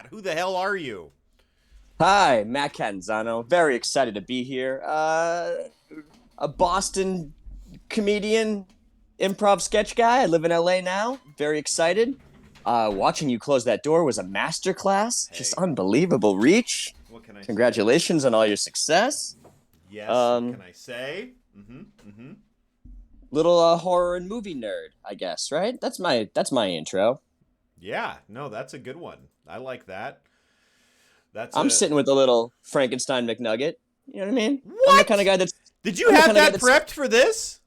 Matt, who the hell are you? Hi, Matt Catanzano. Very excited to be here. A Boston comedian, improv sketch guy. I live in LA now. Very excited. Watching you close that door was a masterclass. Just Hey, unbelievable reach. what can I say? Congratulations on all your success. Yes, what can Um, I say? Mm-hmm. Little horror and movie nerd, I guess. Right? That's my intro. Yeah, no, that's a good one. I like that. That's I'm a sitting with a little Frankenstein McNugget. You know what I mean? I'm the kind of what? guy that's. Did you I'm the have kind of guy that that's. prepped for this?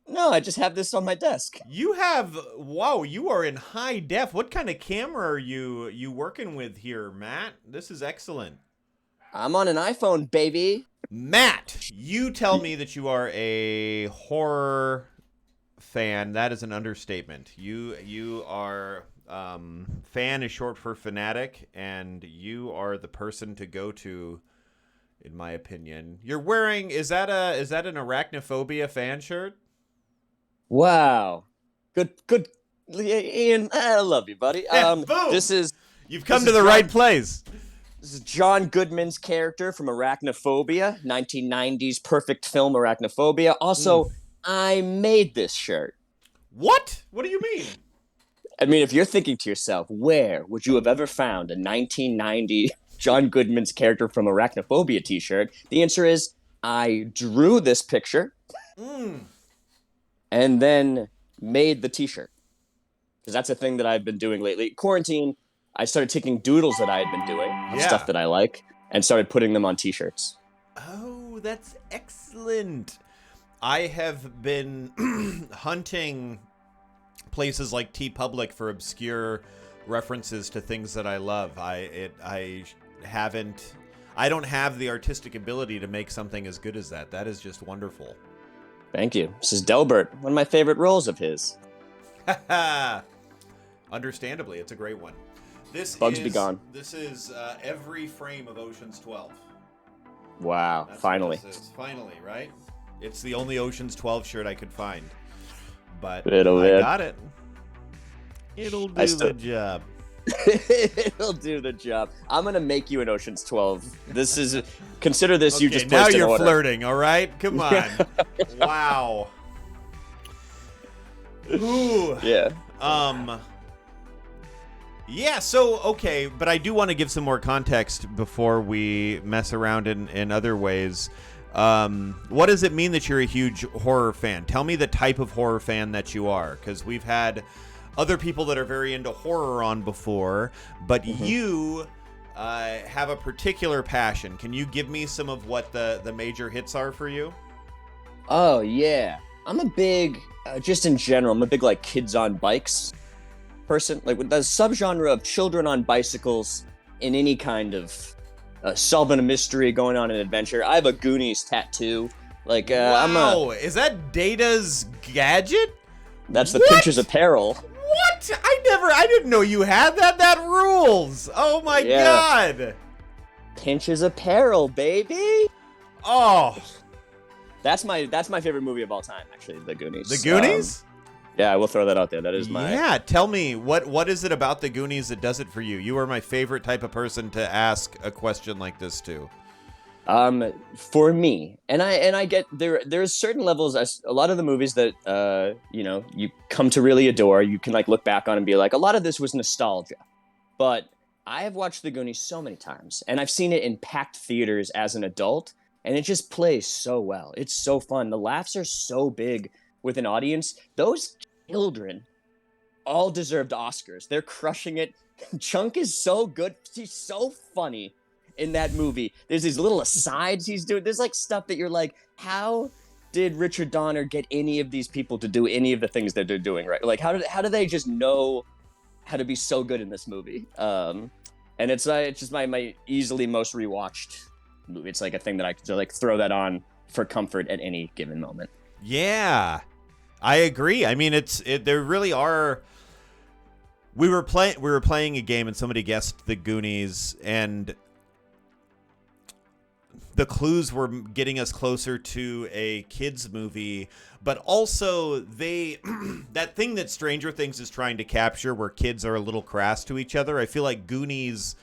No, I just have this on my desk. You have wow, you are in high def. What kind of camera are you working with here, Matt? This is excellent. I'm on an iPhone, baby. Matt, you tell me that you are a horror fan. That is an understatement. You are fan is short for fanatic, and you are the person to go to, in my opinion. You're wearing is that an arachnophobia fan shirt? Wow. Good. Ian, I love you, buddy. Yeah, boom. This is You've this come to is the right John. place. This is John Goodman's character from Arachnophobia, 1990s perfect film Arachnophobia. Mm. Also, I made this shirt. What? What do you mean? I mean, if you're thinking to yourself, where would you have ever found a 1990 John Goodman's character from Arachnophobia t-shirt? The answer is I drew this picture Mm. and then made the t-shirt. Because that's a thing that I've been doing lately. Quarantine, I started taking doodles that I had been doing of stuff Yeah. that I like and started putting them on t-shirts. Oh, that's excellent. I have been hunting places like T Public for obscure references to things that I love. Haven't I don't have the artistic ability to make something as good as that. That is just wonderful. Thank you. This is Delbert, one of my favorite roles of his. Understandably, it's a great one. Bugs Be Gone. This is every frame of Ocean's 12. Wow, That's finally. what this is. Finally, right? It's the only Ocean's 12 shirt I could find. But It'll I do. got it. It'll I do still the job. It'll do the job. I'm gonna make you an Ocean's 12. This is consider this you Okay, just now placed an you're order. flirting, all right? Come on. Wow. Ooh. Yeah. Um. Yeah, so, okay, but I do want to give some more context before we mess around in other ways. What does it mean that you're a huge horror fan? Tell me the type of horror fan that you are, because we've had other people that are very into horror on before, but you have a particular passion. Can you give me some of what the major hits are for you? Oh yeah. I'm a big just in general, I'm a big like kids on bikes person. Like with the subgenre of children on bicycles in any kind of solving a mystery, going on an adventure. I have a Goonies tattoo. Like Wow, is that Data's gadget? that's the What? Pinterest apparel. What? I didn't know you had that. That rules. Oh my Yeah. God. Pinches apparel, baby. Oh, That's my favorite movie of all time, actually, The Goonies. the Goonies? Yeah, I will throw that out there. That is my Yeah, tell me, what is it about the Goonies that does it for you? You are my favorite type of person to ask a question like this to. for me, and I get there's certain levels. A lot of the movies that you come to really adore, you can like look back on and be like, a lot of this was nostalgia, but I have watched The Goonies so many times, and I've seen it in packed theaters as an adult, and it just plays so well. It's so fun. The laughs are so big with an audience. Those children all deserved Oscars. They're crushing it. Chunk is so good. He's so funny in that movie. There's these little asides he's doing. There's like stuff that you're like, how did Richard Donner get any of these people to do any of the things that they're doing, right? Like, how do they just know how to be so good in this movie? And it's just my easily most rewatched movie. It's like a thing that I could like throw that on for comfort at any given moment. Yeah, I agree. I mean, there really are. We were playing a game and somebody guessed the Goonies, and the clues were getting us closer to a kids movie, but also they that thing that Stranger Things is trying to capture where kids are a little crass to each other. I feel like Goonies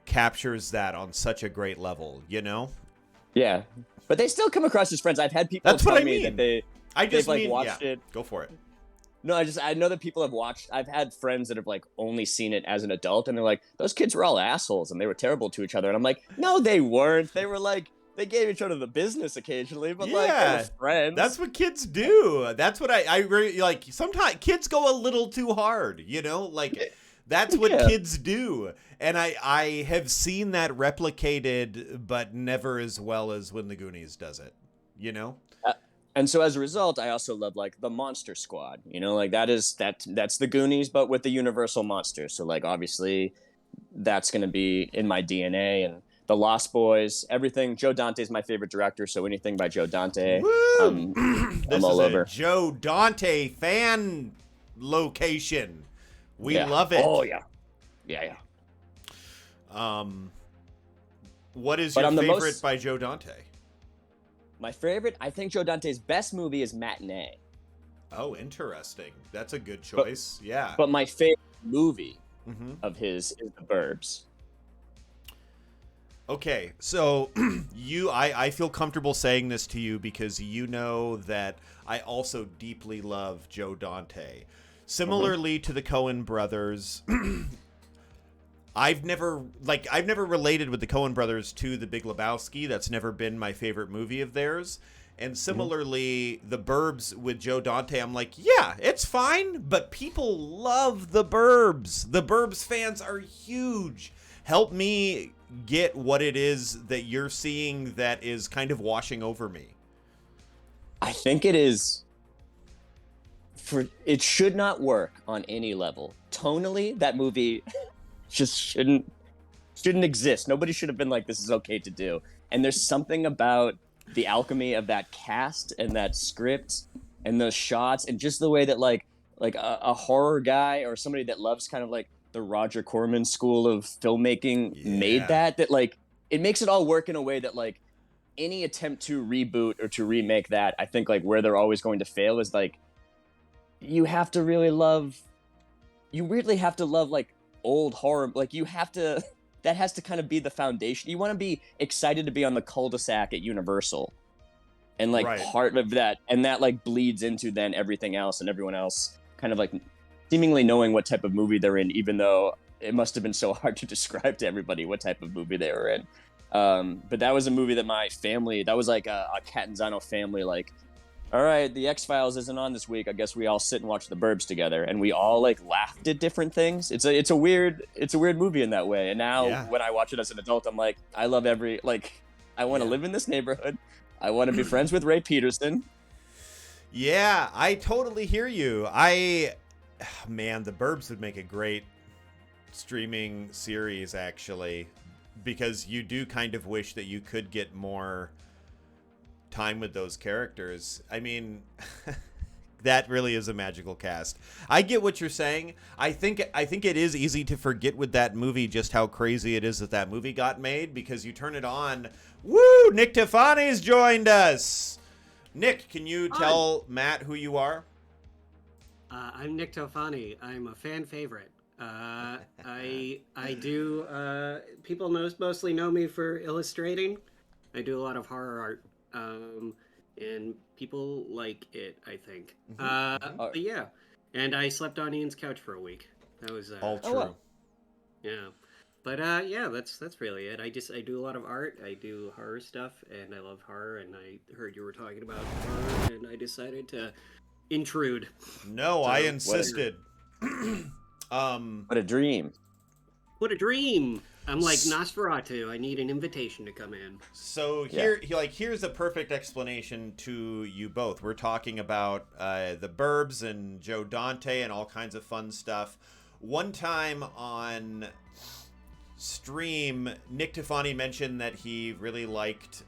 captures that on such a great level, you know? Yeah, but they still come across as friends. I've had people That's what tell I me mean. that I just they've like mean, watched yeah, it. go for it. No, I know that people have watched. I've had friends that have like only seen it as an adult, and they're like, those kids were all assholes and they were terrible to each other. And I'm like, no, they weren't. They were like, they gave each other the business occasionally, but like they were Yeah, friends. that's what kids do. That's what I really like. Sometimes kids go a little too hard, you know, like that's what Yeah. kids do. And I have seen that replicated, but never as well as when the Goonies does it, you know? And so as a result, I also love like the Monster Squad. You know, like that's the Goonies, but with the Universal monster. So like obviously, that's going to be in my DNA. And the Lost Boys, everything. Joe Dante's my favorite director, so anything by Joe Dante, Woo! I'm This all is over. a Joe Dante fan location. We Yeah. love it. Oh yeah, yeah. What is But your I'm the favorite most- by Joe Dante? My favorite, I think Joe Dante's best movie is Matinee. Oh, interesting. That's a good choice. Yeah. But my favorite movie Mm-hmm. of his is The Burbs. Okay, so I feel comfortable saying this to you because you know that I also deeply love Joe Dante. Similarly to the Coen brothers, I've never related with the Coen brothers to The Big Lebowski. That's never been my favorite movie of theirs. And similarly, The Burbs with Joe Dante, I'm like, yeah, it's fine, but people love The Burbs. The Burbs fans are huge. Help me get what it is that you're seeing that is kind of washing over me. I think it is. It should not work on any level. Tonally, that movie just shouldn't exist. Nobody should have been like, this is okay to do. And there's something about the alchemy of that cast and that script and those shots and just the way that like a horror guy or somebody that loves kind of like the Roger Corman school of filmmaking made that like it makes it all work in a way that like any attempt to reboot or to remake that, I think like where they're always going to fail is like you weirdly have to love like old horror. Like you have to, that has to kind of be the foundation. You want to be excited to be on the cul-de-sac at Universal and like part of that. And that like bleeds into then everything else and everyone else kind of like seemingly knowing what type of movie they're in, even though it must have been so hard to describe to everybody what type of movie they were in. But that was a movie that my family, that was like a Catanzano family, like, all right, the X-Files isn't on this week. I guess we all sit and watch The Burbs together, and we all like laughed at different things. It's a weird movie in that way. And now when I watch it as an adult, I'm like, I love I want to live in this neighborhood. I want to be friends with Ray Peterson. Yeah, I totally hear you. Man, The Burbs would make a great streaming series, actually, because you do kind of wish that you could get more time with those characters. I mean, that really is a magical cast. I get what you're saying. I think it is easy to forget with that movie just how crazy it is that movie got made, because you turn it on, woo, Nick Tefani's joined us. Nick, can you tell Matt who you are? I'm Nick Tofani. I'm a fan favorite. I do. People mostly know me for illustrating. I do a lot of horror art, and people like it, I think. But yeah, and I slept on Ian's couch for a week. That was all true. well. Yeah, but yeah, that's really it. I do a lot of art. I do horror stuff, and I love horror. And I heard you were talking about horror, and I decided to intrude. No, I insisted. What a dream. What a dream. I'm like Nosferatu. I need an invitation to come in. So here's a perfect explanation to you both. We're talking about The Burbs and Joe Dante and all kinds of fun stuff. One time on stream, Nick Tefani mentioned that he really liked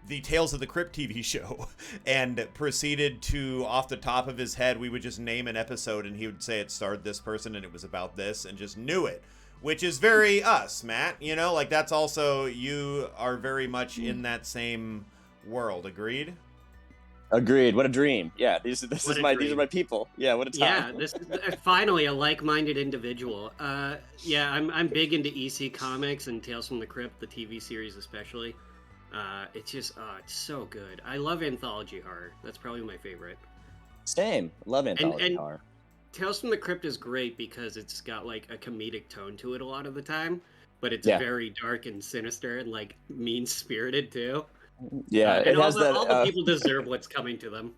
the Tales of the Crypt TV show, and proceeded to, off the top of his head, we would just name an episode and he would say it starred this person and it was about this, and just knew it, which is very us, Matt. You know, like that's also, you are very much in that same world. Agreed? Agreed. What a dream. Yeah, these What a dream. these are my people. Yeah, what a time. Yeah, this is finally a like-minded individual. Yeah, I'm big into EC comics and Tales from the Crypt, the TV series especially. It's just it's so good. I love anthology horror. That's probably my favorite. Same. Love anthology and horror. Tales from the Crypt is great because it's got like a comedic tone to it a lot of the time, but it's Yeah. very dark and sinister and like mean-spirited too. Yeah, And it has all that. the people deserve what's coming to them.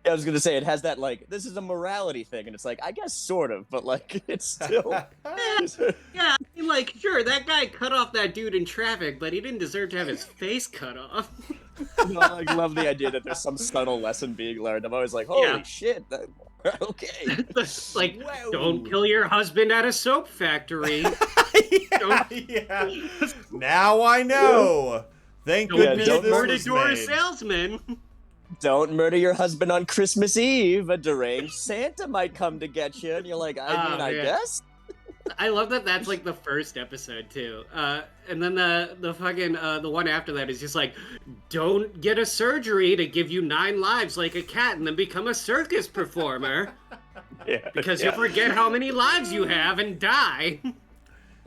I was gonna say it has that like this is a morality thing, and it's like I guess sort of, but like it's still. Yeah, I mean, like, sure, that guy cut off that dude in traffic, but he didn't deserve to have his face cut off. No, I like, love the idea that there's some subtle lesson being learned. I'm always like, holy Yeah. shit, okay. Like, Whoa. don't kill your husband at a soap factory. Yeah. Now I know. Thank Don't goodness be a this was door-to-door made. salesman. Don't murder your husband on Christmas Eve. A deranged Santa might come to get you, and you're like, I mean, I man. guess. I love that that's like the first episode too. And then the fucking the one after that is just like, don't get a surgery to give you 9 lives like a cat and then become a circus performer Yeah, because you'll forget how many lives you have and die.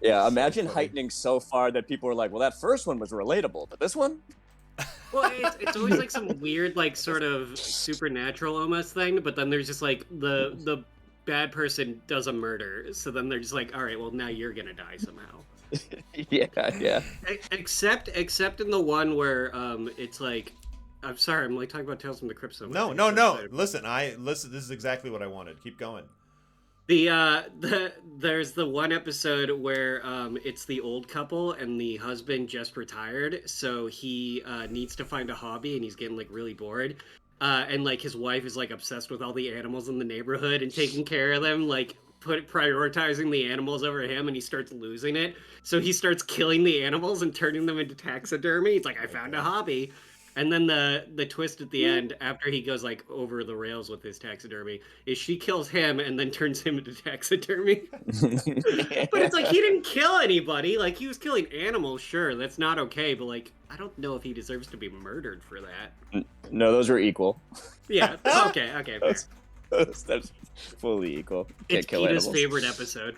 Yeah, imagine funny. heightening so far that people are like, well, that first one was relatable, but this one? Well, it's always like some weird like sort of supernatural almost thing, but then there's just like the bad person does a murder, so then they're just like, all right, well now you're gonna die somehow. Yeah. Except in the one where it's like, I'm sorry, I'm like talking about Tales from the Crypt so much. No. Listen. This is exactly what I wanted. Keep going. There's the one episode where it's the old couple and the husband just retired, so he needs to find a hobby and he's getting like really bored. And like his wife is like obsessed with all the animals in the neighborhood and taking care of them, like prioritizing the animals over him, and he starts losing it. So he starts killing the animals and turning them into taxidermy. It's like, I found a hobby. And then the twist at the end, after he goes like over the rails with his taxidermy, is she kills him and then turns him into taxidermy. But it's like, he didn't kill anybody. Like, he was killing animals, sure, that's not okay, but like, I don't know if he deserves to be murdered for that. No, those are equal. Yeah, okay, fair. That's fully equal. Can't It's kill Peter's animals. favorite episode.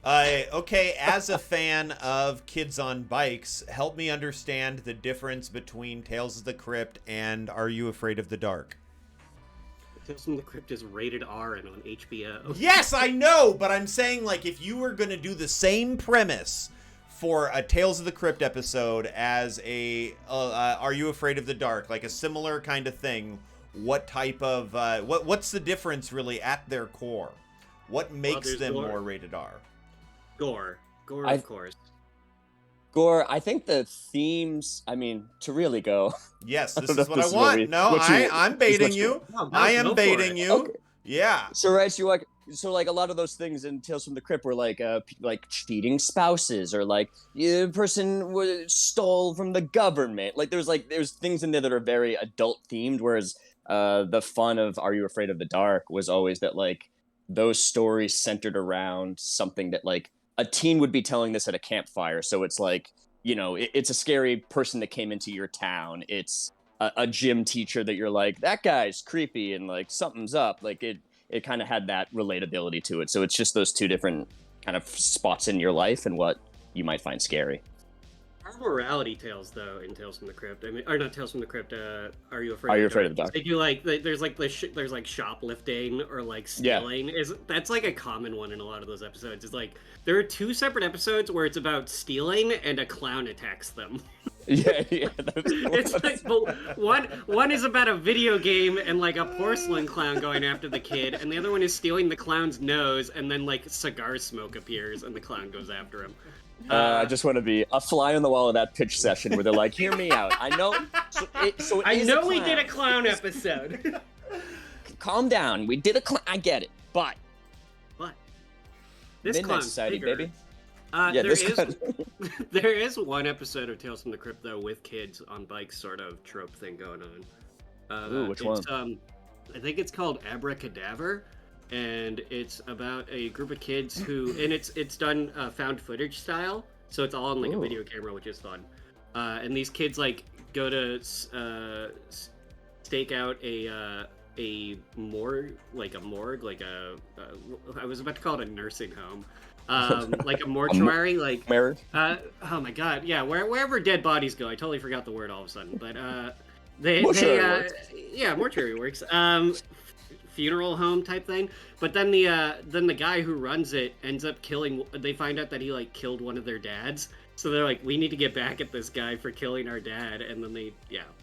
Okay, as a fan of Kids on Bikes, help me understand the difference between Tales of the Crypt and Are You Afraid of the Dark? Tales from the Crypt is rated R and on HBO. Yes, I know, but I'm saying, like, if you were going to do the same premise for a Tales of the Crypt episode as a Are You Afraid of the Dark, like a similar kind of thing, what type of what's the difference really at their core? What makes there's them gore. more rated R? Gore, I- of course. Gore, I think the themes, I mean, to really go. Yes, this don't know is if what this I is want. what No, I'm baiting you. No, I go am for baiting it. you. Okay. Yeah. So right, so like a lot of those things in Tales from the Crypt were like cheating spouses, or like a person stole from the government. Like there's things in there that are very adult themed, whereas the fun of Are You Afraid of the Dark was always that like those stories centered around something that like a teen would be telling this at a campfire. So it's like, you know, it's a scary person that came into your town. It's a gym teacher that you're like, that guy's creepy and like something's up. Like it kind of had that relatability to it. So it's just those two different kind of spots in your life and what you might find scary. Morality tales though in Tales from the Crypt. I mean, or not Tales from the Crypt. Are You Afraid? Are You Afraid of the Dark? They do like there's like there's like shoplifting or like stealing. That's like a common one in a lot of those episodes. It's like there are 2 separate episodes where it's about stealing and a clown attacks them. Yeah. It's like, but one is about a video game and like a porcelain clown going after the kid, and the other one is stealing the clown's nose, and then like cigar smoke appears and the clown goes after him. I just want to be a fly on the wall of that pitch session where they're like, "Hear me out. I know. I know we did a clown episode. Calm down. We did a clown. I get it, but This Midnight clown's Society, bigger. baby. There this is clown- there is one episode of Tales from the Crypt though with kids on bikes, sort of trope thing going on. Ooh, which one? I think it's called Abracadaver, and it's about a group of kids who, and it's done found footage style, so it's all on like a Ooh. video camera, which is fun. And these kids like go to stake out a morgue, I was about to call it a nursing home, like a mortuary, like Mirror. oh my god, yeah, wherever dead bodies go. I totally forgot the word all of a sudden, but Mortuary works. yeah, mortuary works. Funeral home type thing. But then the guy who runs it ends up killing. They find out that he like killed one of their dads. So they're like, we need to get back at this guy for killing our dad. And then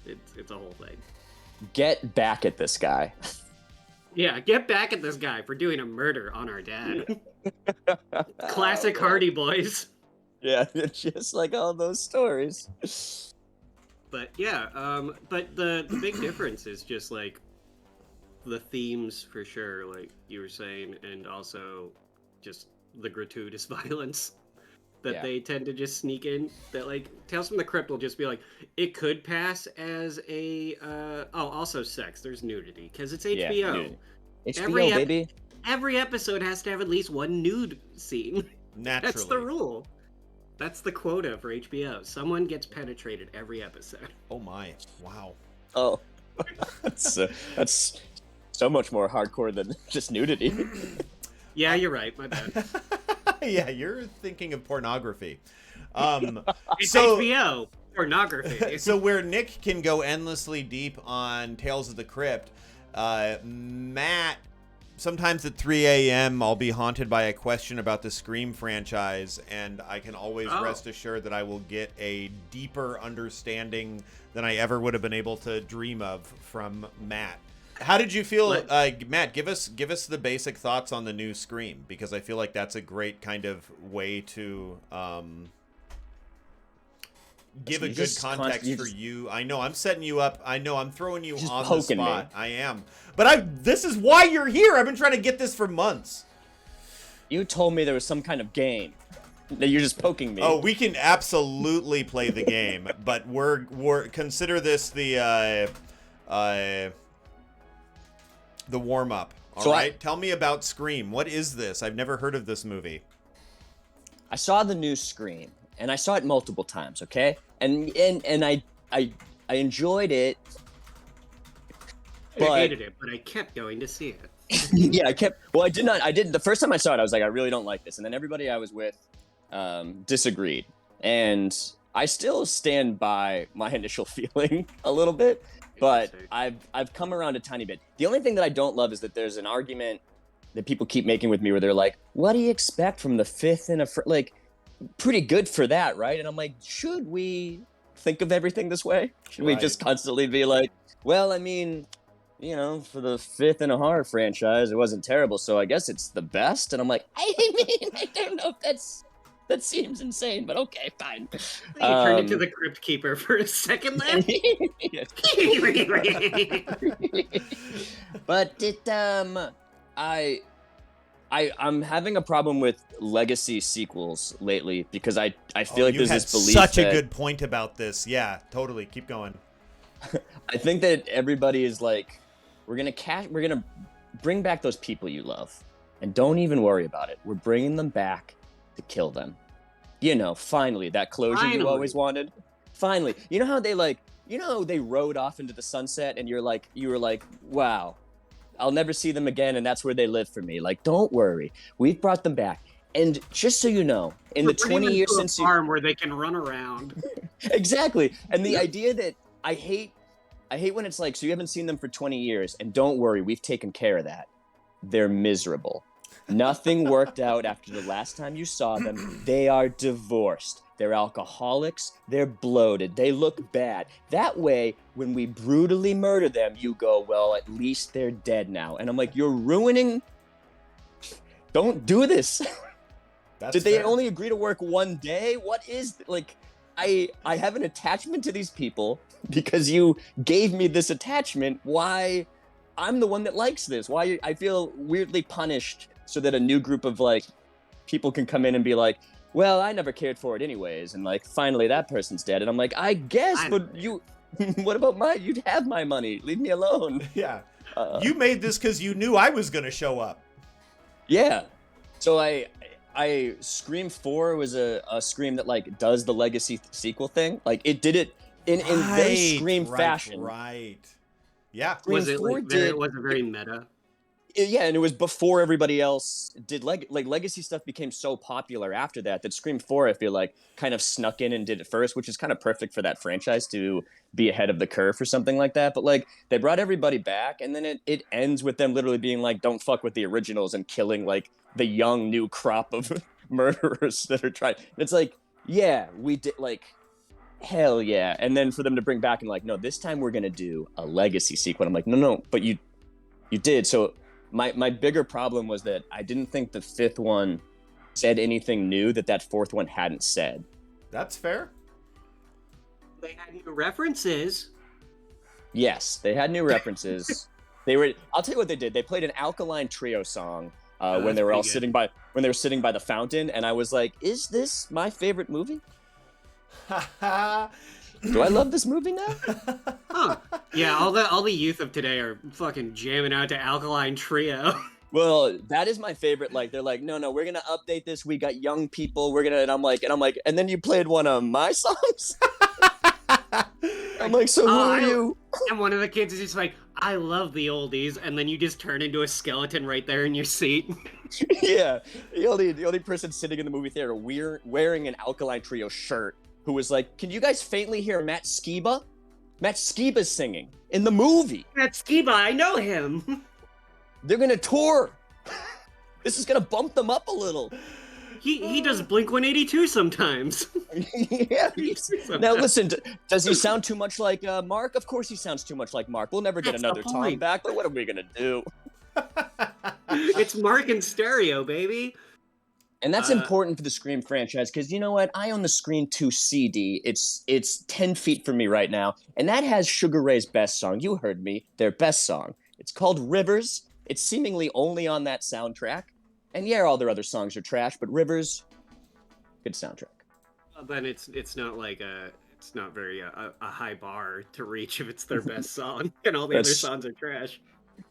it's a whole thing. Get back at this guy. Yeah, get back at this guy for doing a murder on our dad. Classic Hardy Boys. Yeah, just like all those stories. But yeah, but the big difference is just like the themes for sure, like you were saying, and also just the gratuitous violence that they tend to just sneak in. That like Tales from the Crypt will just be like, it could pass as a also sex. There's nudity because it's HBO. Yeah, HBO baby. Every episode has to have at least one nude scene. Naturally. That's the rule. That's the quota for HBO. Someone gets penetrated every episode. Oh my! Wow. Oh, that's so much more hardcore than just nudity. Yeah, you're right. My bad. Yeah, you're thinking of pornography. It's HBO pornography. So where Nick can go endlessly deep on Tales of the Crypt, Matt, sometimes at 3 a.m. I'll be haunted by a question about the Scream franchise, and I can always rest assured that I will get a deeper understanding than I ever would have been able to dream of from Matt. How did you feel, Matt? Give us the basic thoughts on the new Scream, because I feel like that's a great kind of way to give a good context for you. I know I'm setting you up. I know I'm throwing you on the spot. I am, but this is why you're here. I've been trying to get this for months. You told me there was some kind of game. That you're just poking me. Oh, we can absolutely play the game, but we're consider this the warm up. All right. Tell me about Scream. What is this? I've never heard of this movie. I saw the new Scream, and I saw it multiple times. Okay, and I enjoyed it. I hated it, but I kept going to see it. Yeah, I kept. Well, I did not. I did the first time I saw it. I was like, I really don't like this, and then everybody I was with disagreed, and I still stand by my initial feeling a little bit. But I've come around a tiny bit. The only thing that I don't love is that there's an argument that people keep making with me where they're like, what do you expect from the fifth and like, pretty good for that, right? And I'm like, should we think of everything this way? Should we just constantly be like, well, I mean, you know, for the fifth in a horror franchise, it wasn't terrible, so I guess it's the best? And I'm like, I mean, I don't know if that seems insane, but okay, fine. You turned into the Crypt Keeper for a second there. But I'm having a problem with legacy sequels lately because I feel like there's this belief such a good point about this. Yeah, totally. Keep going. I think that everybody is like, we're gonna bring back those people you love, and don't even worry about it. We're bringing them back to kill them. You know, finally, that closure you always wanted. Finally, you know how they rode off into the sunset, and you were like, wow, I'll never see them again, and that's where they live for me. Like, don't worry, we've brought them back. And just so you know, in the 20 years since you farm where they can run around. Exactly, and the idea that I hate when it's like, so you haven't seen them for 20 years, and don't worry, we've taken care of that. They're miserable. Nothing worked out after the last time you saw them. They are divorced. They're alcoholics. They're bloated. They look bad. That way, when we brutally murder them, you go, well, at least they're dead now. And I'm like, you're ruining... Don't do this. Did they only agree to work one day? What is... Like, I have an attachment to these people because you gave me this attachment. Why... I'm the one that likes this. Why I feel weirdly punished so that a new group of like people can come in and be like, well, I never cared for it anyways, and like finally that person's dead, and I'm like, I guess, but you, what about you'd have my money, leave me alone. Yeah, you made this because you knew I was gonna show up. Yeah, so I Scream 4 was a Scream that like does the legacy sequel thing, like it did it in very Scream fashion. Right. Yeah. Was Scream it 4 like very? did. Was it very meta? Yeah, and it was before everybody else did. Legacy stuff became so popular after that Scream 4, I feel like, kind of snuck in and did it first, which is kind of perfect for that franchise to be ahead of the curve for something like that. But like they brought everybody back, and then it ends with them literally being like, "Don't fuck with the originals," and killing like the young new crop of murderers that are trying. And it's like, yeah, we did like. Hell yeah. And then for them to bring back and like, no, this time we're gonna do a legacy sequel. I'm like, no, but you did. So my bigger problem was that I didn't think the fifth one said anything new that fourth one hadn't said. That's fair. They had new references. Yes, they had new references. I'll tell you what they did. They played an Alkaline Trio song when they were all sitting by the fountain, and I was like, is this my favorite movie? Do I love this movie now? Huh. Yeah, all the youth of today are fucking jamming out to Alkaline Trio. Well, that is my favorite. Like, they're like, no, we're gonna update this. We got young people. We're gonna, and I'm like, and then you played one of my songs. I'm like, so who are you? And one of the kids is just like, I love the oldies, and then you just turn into a skeleton right there in your seat. Yeah, the only person sitting in the movie theater wearing an Alkaline Trio shirt, who was like, can you guys faintly hear Matt Skiba? Matt Skiba's singing in the movie. Matt Skiba, I know him. They're gonna tour. This is gonna bump them up a little. He does Blink-182 sometimes. Yeah. Now listen, does he sound too much like Mark? Of course he sounds too much like Mark. We'll never get That's another the Tom point. back, but what are we gonna do? It's Mark in stereo, baby. And that's important for the Scream franchise, because you know what? I own the Scream 2 CD. It's 10 feet from me right now, and that has Sugar Ray's best song. You heard me. Their best song. It's called Rivers. It's seemingly only on that soundtrack. And yeah, all their other songs are trash, but Rivers, good soundtrack. But it's not like it's not very a high bar to reach if it's their best song, and all the other songs are trash.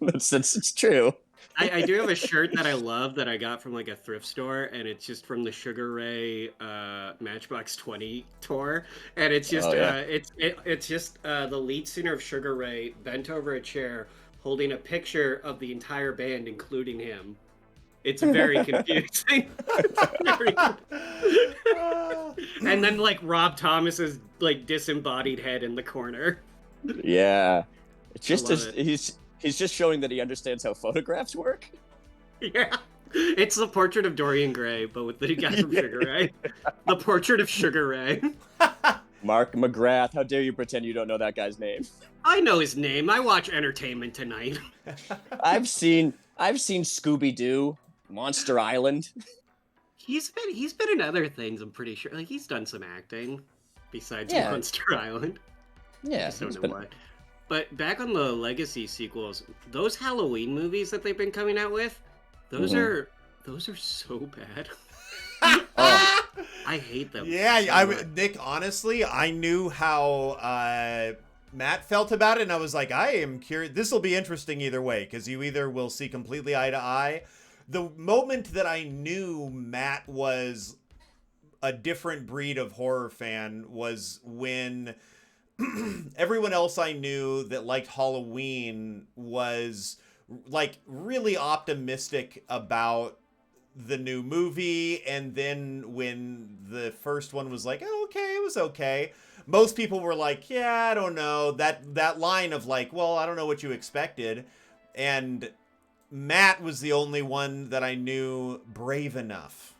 It's true. I do have a shirt that I love that I got from like a thrift store, and it's just from the Sugar Ray Matchbox 20 tour, and it's just it's just the lead singer of Sugar Ray bent over a chair holding a picture of the entire band, including him. It's very confusing. And then like Rob Thomas's like disembodied head in the corner. Yeah, it's just it. he's just showing that he understands how photographs work. Yeah, it's the portrait of Dorian Gray, but with the guy from Sugar Ray. The portrait of Sugar Ray. Mark McGrath, how dare you pretend you don't know that guy's name? I know his name. I watch Entertainment Tonight. I've seen Scooby-Doo, Monster Island. He's been in other things, I'm pretty sure. Like he's done some acting besides Monster Island. Yeah, I just don't know what. But back on the Legacy sequels, those Halloween movies that they've been coming out with, those are so bad. I hate them. Yeah, Nick, honestly, I knew how Matt felt about it, and I was like, I am curious. This will be interesting either way, because you either will see completely eye to eye. The moment that I knew Matt was a different breed of horror fan was when everyone else I knew that liked Halloween was like really optimistic about the new movie, and then when the first one was like, oh, okay, it was okay, most people were like, yeah, I don't know, that line of like, well, I don't know what you expected. And Matt was the only one that I knew brave enough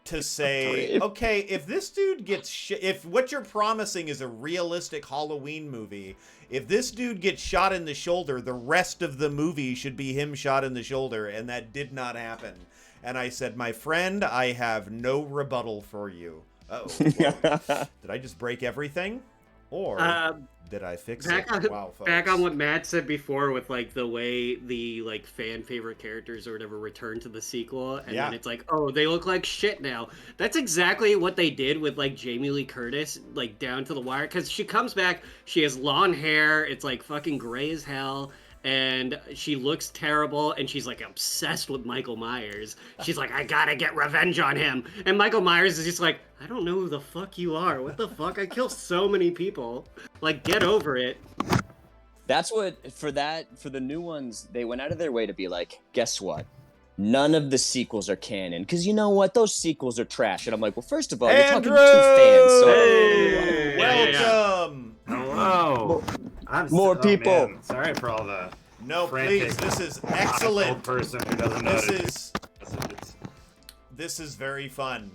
to say, okay, if this dude gets if what you're promising is a realistic Halloween movie, if this dude gets shot in the shoulder, the rest of the movie should be him shot in the shoulder, and that did not happen. And I said, my friend, I have no rebuttal for you. Uh-oh. Did I just break everything? Or did I fix it? Wow, folks. Back on what Matt said before with like the way the like fan favorite characters or whatever return to the sequel, and then it's like, oh, they look like shit now. That's exactly what they did with like Jamie Lee Curtis, like down to the wire, because she comes back, she has long hair, it's like fucking gray as hell, and she looks terrible, and she's like obsessed with Michael Myers. She's like, I gotta get revenge on him. And Michael Myers is just like, I don't know who the fuck you are. What the fuck? I kill so many people. Like, get over it. That's what for the new ones, they went out of their way to be like, guess what? None of the sequels are canon because you know what? Those sequels are trash. And I'm like, well, first of all, you're talking to two fans, so Hey, Yeah. welcome. Hello. more people. Man. Sorry for all the No, frantic, please. This is old excellent. person who doesn't know. This is very fun.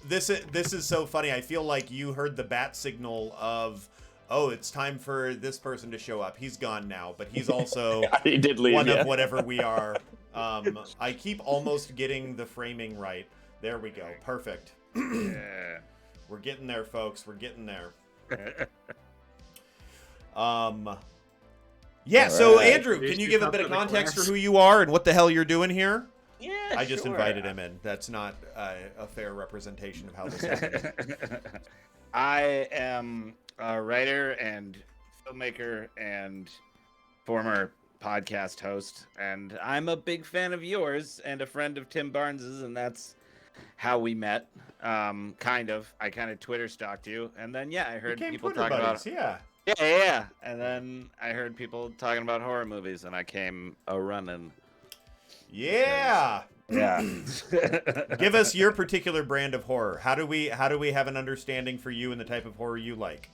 This is so funny. I feel like you heard the bat signal of, oh, it's time for this person to show up. He's gone now, but he's also He did leave, one yeah. of whatever we are. I keep almost getting the framing right. There we go. Perfect. Yeah. We're getting there, folks. We're getting there. Yeah, so right. Andrew, can you give a bit of context for who you are and what the hell you're doing here? Yeah, I just sure. invited him in. That's not a fair representation of how this happened. I am a writer and filmmaker and former podcast host, and I'm a big fan of yours and a friend of Tim Barnes's, and that's how we met. Kind of. I kind of Twitter stalked you, and then I heard Became people Twitter talking buddies, about yeah. and then I heard people talking about horror movies, and I came a running. Yeah. Yeah. Give us your particular brand of horror. How do we have an understanding for you and the type of horror you like?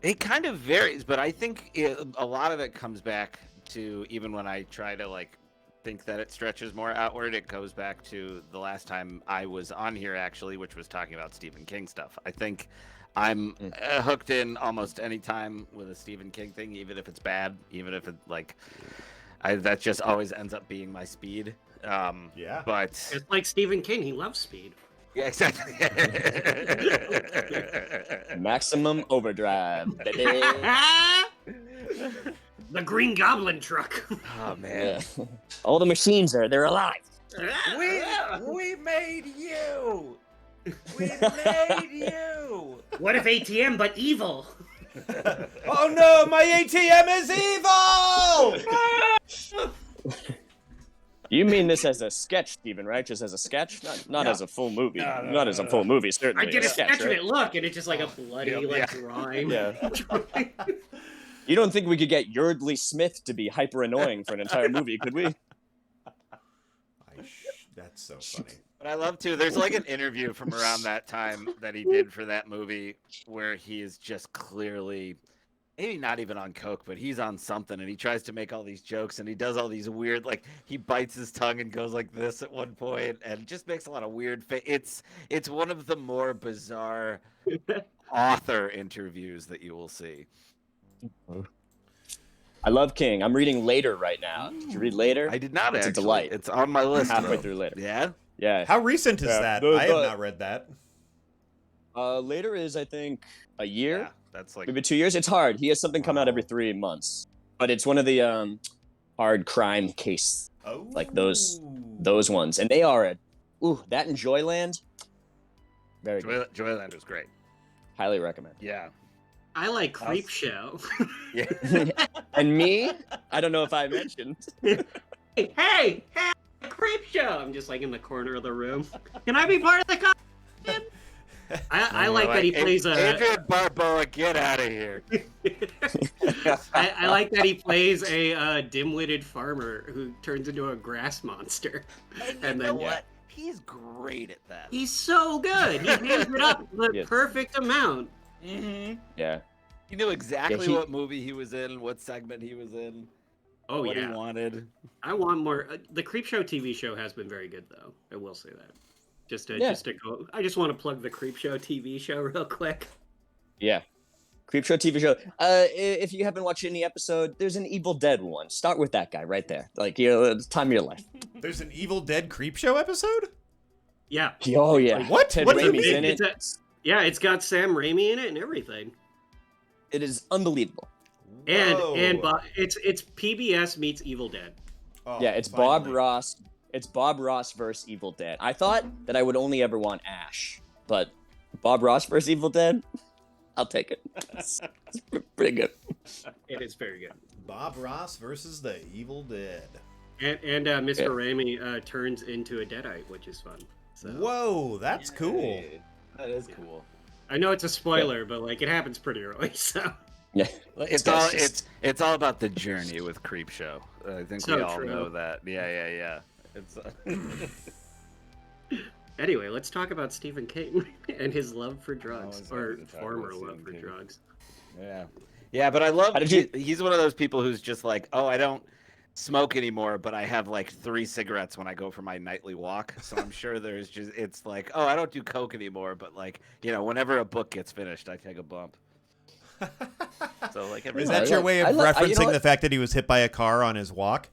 It kind of varies, but I think a lot of it comes back to, even when I try to think that it stretches more outward, it goes back to the last time I was on here actually, which was talking about Stephen King stuff. I think I'm hooked in almost any time with a Stephen King thing, even if it's bad, even if it that just always ends up being my speed. Yeah. But It's like Stephen King. He loves speed. yeah, exactly. Maximum overdrive, baby. The Green Goblin truck. Oh man. Yeah. All the machines they're alive. We made you. We made you. What if ATM but evil? Oh no, my ATM is evil! You mean this as a sketch, Steven, right? Just as a sketch? Not as a full movie. Not as a full movie, certainly. I did a sketch of right? it. Look, and it's just like a bloody drawing. Yeah. You don't think we could get Yardley Smith to be hyper annoying for an entire movie, could we? That's so funny. But I love to. There's an interview from around that time that he did for that movie where he is just clearly, maybe not even on coke, but he's on something, and he tries to make all these jokes, and he does all these weird, he bites his tongue and goes like this at one point, and just makes a lot of weird. It's one of the more bizarre author interviews that you will see. I love King. I'm reading Later right now. Did you read Later? I did not. It's actually. a delight. It's on my list. Halfway though. through Later. Yeah. Yeah. How recent is Yeah. that? The- I have the- not read that. Later is, I think, a year. Yeah, that's Maybe 2 years. It's hard. He has something come out every 3 months, but it's one of the hard crime case, Oh. those ones, and they are that in Joyland. Very good. Joyland was great. Highly recommend. Yeah. I like Creep Show. Yeah. And me, I don't know if I mentioned. hey, Creep Show. I'm just in the corner of the room. Can I be part of the conversation? I like that he plays a. Adrian Barboa, get out of here. I like that he plays a dim-witted farmer who turns into a grass monster. And then what? He's great at that. He's so good. He hands it up the Yes. perfect amount. Mm-hmm. Yeah. He knew exactly Yeah, what movie he was in, what segment he was in, Oh what yeah. he wanted. I want more. The Creep Show TV show has been very good, though. I will say that. Just to go. I just want to plug the Creep Show TV show real quick. Yeah. Creep Show TV show. If you haven't watched any episode, there's an Evil Dead one. Start with that guy right there. The time of your life. There's an Evil Dead Creep Show episode? Yeah. Oh yeah. What? Ted What do you Raimi's mean? in it. It's got Sam Raimi in it and everything. It is unbelievable. Whoa. And it's PBS meets Evil Dead. Oh, Yeah, it's finally. Bob Ross. It's Bob Ross versus Evil Dead. I thought that I would only ever want Ash, but Bob Ross versus Evil Dead, I'll take it. It's pretty good. It is very good. Bob Ross versus the Evil Dead. And Mr. Raimi turns into a Deadite, which is fun. So Whoa, that's cool. That is cool. I know it's a spoiler, but it happens pretty early. So Yeah. It's guy's all just- it's all about the journey with Creep Show. I think we So all true. know that. Yeah. It's Anyway, let's talk about Stephen King and his love for drugs, Always or love to talk former about love Stephen for King. drugs. yeah, but I love How did you- he's one of those people who's just like, oh, I don't smoke anymore, but I have like 3 cigarettes when I go for my nightly walk. So I'm sure there's just it's like, oh, I don't do coke anymore, but like, whenever a book gets finished, I take a bump. So like every Is I that your like- way of I like- referencing you know what? the fact that he was hit by a car on his walk?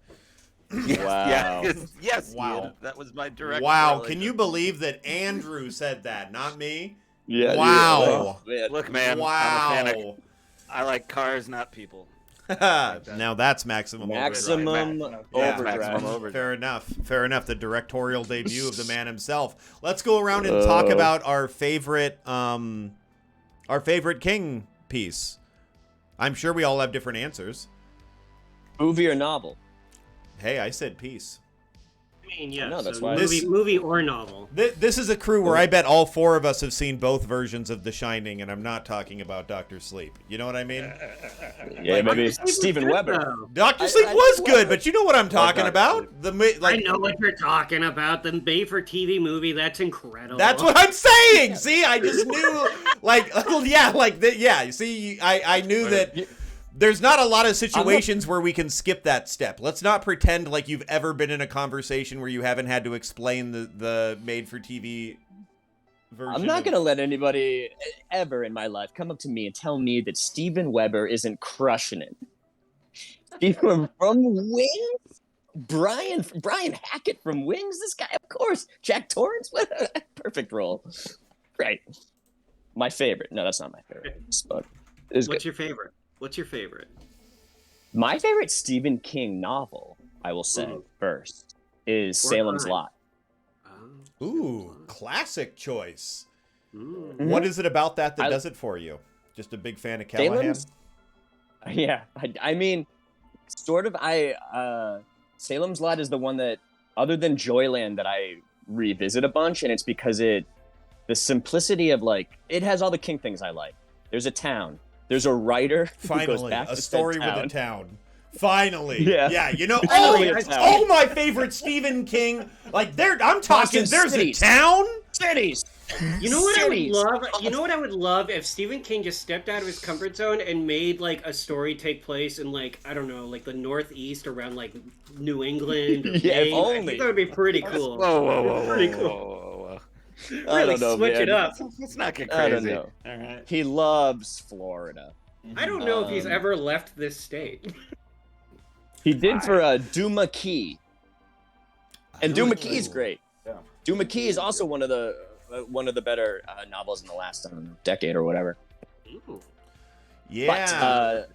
Yes, Wow. yes, Wow. Ian, that was my direct. Wow, correlation. can you believe that Andrew said that, not me? Yeah. Wow. Oh, man. Look, man, I'm a fan of, I like cars, not people. Now that's maximum overdrive. Maximum Yeah, overdrive. maximum overdrive. Fair enough. Fair enough. The directorial debut of the man himself. Let's go around and talk about our favorite King piece. I'm sure we all have different answers. Movie or novel? Hey, I said piece. I mean, yeah. No, that's so why- movie or novel. This is a crew where I bet all 4 of us have seen both versions of The Shining, and I'm not talking about Dr. Sleep. You know what I mean? Yeah, maybe Sleep was Steven good, Weber. though. Dr. Sleep was good, but you know what I'm talking Dr. about? I know what you're talking about. The made-for-TV movie. That's incredible. That's what I'm saying. See, I just knew, yeah. See, I knew that there's not a lot of situations where we can skip that step. Let's not pretend like you've ever been in a conversation where you haven't had to explain the made-for-TV version. I'm not going to let anybody ever in my life come up to me and tell me that Steven Weber isn't crushing it. Steven from Wings? Brian Hackett from Wings? This guy, of course. Jack Torrance? What a perfect role. Right. My favorite. No, that's not my favorite. But it was What's good. your favorite? What's your favorite? My favorite Stephen King novel, I will say, first, is Or Salem's crime. Lot. Ooh, classic choice. Mm. Mhm. What is it about that I- does it for you? Just a big fan of Callahan? Salem's? Yeah, I mean, sort of. Salem's Lot is the one that, other than Joyland, that I revisit a bunch, and it's because the simplicity of it has all the King things I like. There's a town. There's a writer who goes Finally, back a to story said with town. a town. Finally. Yeah. you know, Finally a town. all my favorite Stephen King, I'm talking, there's cities. a town? Cities. You know what Cities. I would love? You know what I would love if Stephen King just stepped out of his comfort zone and made a story take place in I don't know, the Northeast around New England. Or Yeah, if Maine. I only. think that would be pretty cool. Whoa, Pretty cool. whoa. I Really don't know, switch man. it up. Let's not get crazy. I don't know. All right. He loves Florida. I don't know if he's Um, ever left this state. He did for Duma Key. And Duma Key is great. Yeah. Duma Key is also one of the better novels in the last decade or whatever. Ooh. Yeah. But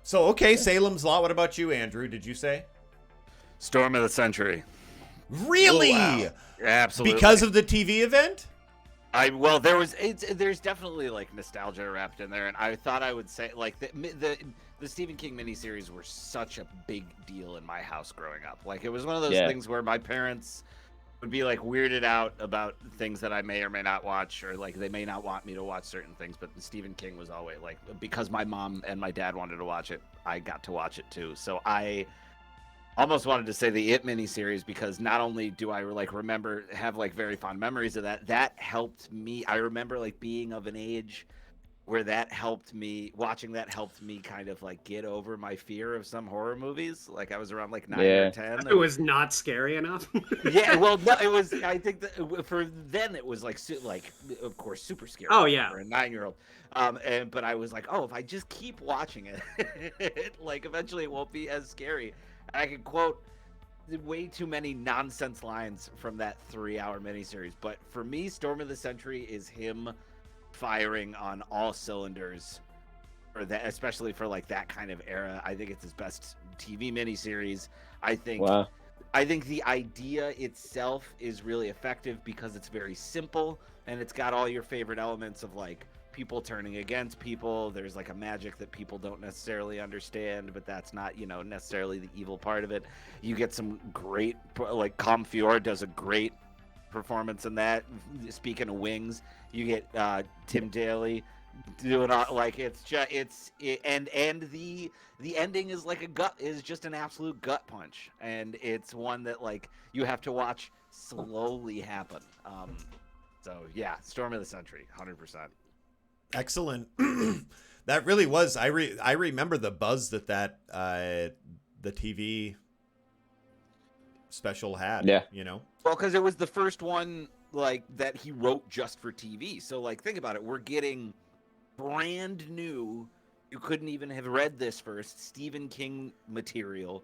So, okay, Salem's Lot. What about you, Andrew? Did you say? Storm of the Century. Really? Oh, wow. Absolutely. Because of the TV event? There's definitely nostalgia wrapped in there, and I thought I would say the Stephen King miniseries were such a big deal in my house growing up. It was one of those things where my parents would be weirded out about things that I may or may not watch, or they may not want me to watch certain things, but Stephen King was always because my mom and my dad wanted to watch it, I got to watch it too. So I almost wanted to say the It miniseries, because not only do I remember have very fond memories of that helped me. I remember being of an age where watching that helped me kind of get over my fear of some horror movies. I was around 9 or 10. It was not scary enough. Yeah, well, no, it was. I think that for then it was of course, super scary. Oh, yeah. For a 9-year-old. But I was if I just keep watching it, eventually it won't be as scary. I can quote way too many nonsense lines from that 3-hour miniseries, but for me, Storm of the Century is him firing on all cylinders for that, especially for that kind of era. I think it's his best TV miniseries. I think the idea itself is really effective because it's very simple and it's got all your favorite elements of people turning against people. There's a magic that people don't necessarily understand, but that's not necessarily the evil part of it. You get some great Comfior does a great performance in that. Speaking of Wings, you get Tim Daly doing all, like it's just and the ending is like is just an absolute gut punch, and it's one that like you have to watch slowly happen. So yeah, Storm of the Century, 100%. Excellent. That really was. I remember the buzz that the TV special had. Yeah. You know. Well, because it was the first one like that he wrote just for TV. So like, think about it. We're getting brand new. You couldn't even have read this first Stephen King material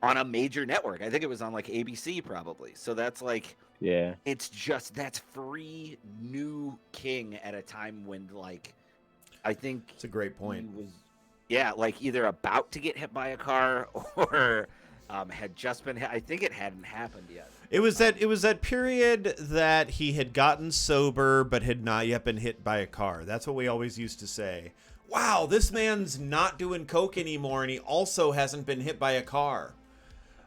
on a major network. I think it was on like ABC probably. So that's like, Yeah. it's just that's free new King at a time when like I think It's a great point. he was like either about to get hit by a car or had just been hit. I think it hadn't happened yet. It was that period that he had gotten sober but had not yet been hit by a car. That's what we always used to say. Wow, this man's not doing coke anymore, and he also hasn't been hit by a car.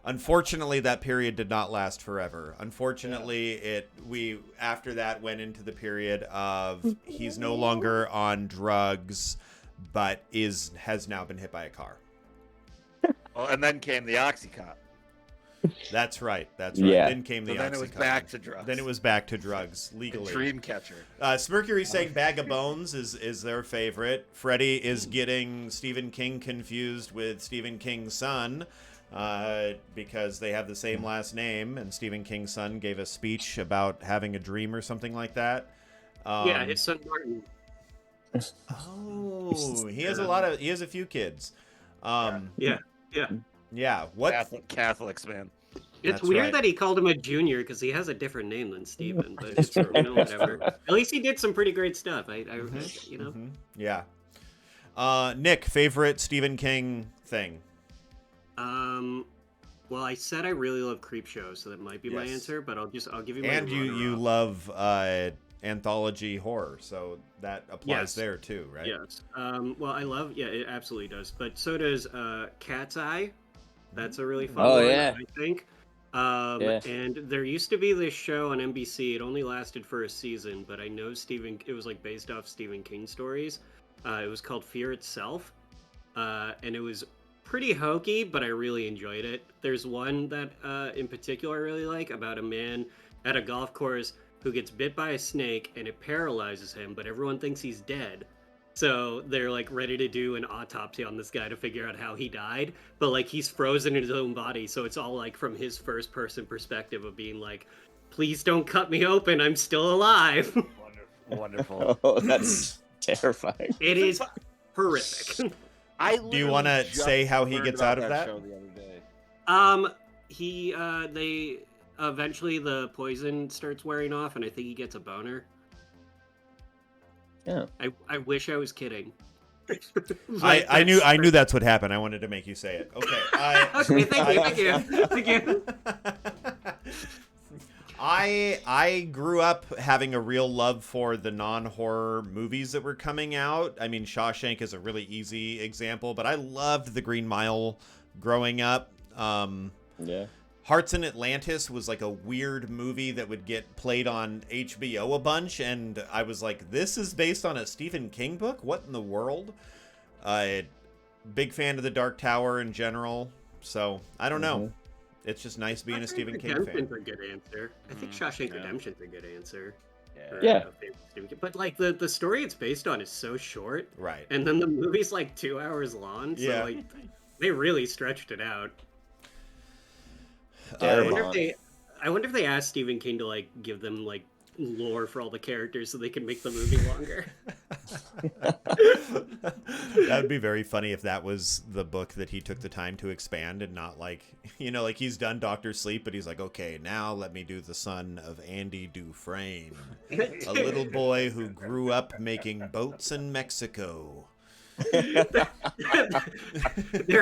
Unfortunately, that period did not last forever. Unfortunately, we after that went into the period of he's no longer on drugs, but has now been hit by a car. Well, and then came the OxyContin. That's right. Yeah. Then came the So then it was Oxycontin. back to drugs. Then it was back to drugs legally. Dreamcatcher. Mercury saying Bag of Bones is their favorite. Freddie is getting Stephen King confused with Stephen King's son because they have the same last name, and Stephen King's son gave a speech about having a dream or something like that. Yeah, his son Martin. Oh, he has a few kids. Yeah. Yeah. What? Catholics, man. It's That's weird right. that he called him a junior because he has a different name than Steven, but it's whatever. At least he did some pretty great stuff. Yeah. Nick, favorite Stephen King thing? Well, I said I really love Creepshow, so that might be my Yes. answer, but I'll give you my And you runner-up. love anthology horror, so that applies Yes. there too, right? Yes. Well, I love. Yeah, it absolutely does. But so does Cat's Eye. That's a really fun Oh, one, yeah. I think. Yeah. And there used to be this show on NBC. It only lasted for a season, but I know it was like based off Stephen King stories. It was called Fear Itself, and it was pretty hokey, but I really enjoyed it. There's one that in particular I really like about a man at a golf course who gets bit by a snake and it paralyzes him, but everyone thinks he's dead. So they're like ready to do an autopsy on this guy to figure out how he died, but like he's frozen in his own body, so it's all like from his first person perspective of being like, please don't cut me open, I'm still alive. Wonderful. Oh, that's terrifying. It is horrific. Do you want to say how he gets out of that? Show the other day. They eventually the poison starts wearing off, and I think he gets a boner. Yeah. I wish I was kidding. I knew that's what happened. I wanted to make you say it. Okay. Okay, thank you. I grew up having a real love for the non-horror movies that were coming out. I mean, Shawshank is a really easy example, but I loved The Green Mile growing up. Yeah. Hearts in Atlantis was like a weird movie that would get played on HBO a bunch, and I was like, this is based on a Stephen King book? What in the world? Big fan of The Dark Tower in general, so I don't know. It's just nice being a Stephen King fan. Redemption's a good answer. I think Shawshank Redemption's a good answer. for, Yeah. favorite Stephen King. But like the story it's based on is so short, Right. and then the movie's like 2 hours long. So Yeah. like they really stretched it out. I Terrible. wonder if they asked Stephen King to like give them like lore for all the characters so they can make the movie longer. That would be very funny if that was the book that he took the time to expand and not like, like he's done Dr. Sleep, but he's like, okay, now let me do the son of Andy Dufresne, a little boy who grew up making boats in Mexico. There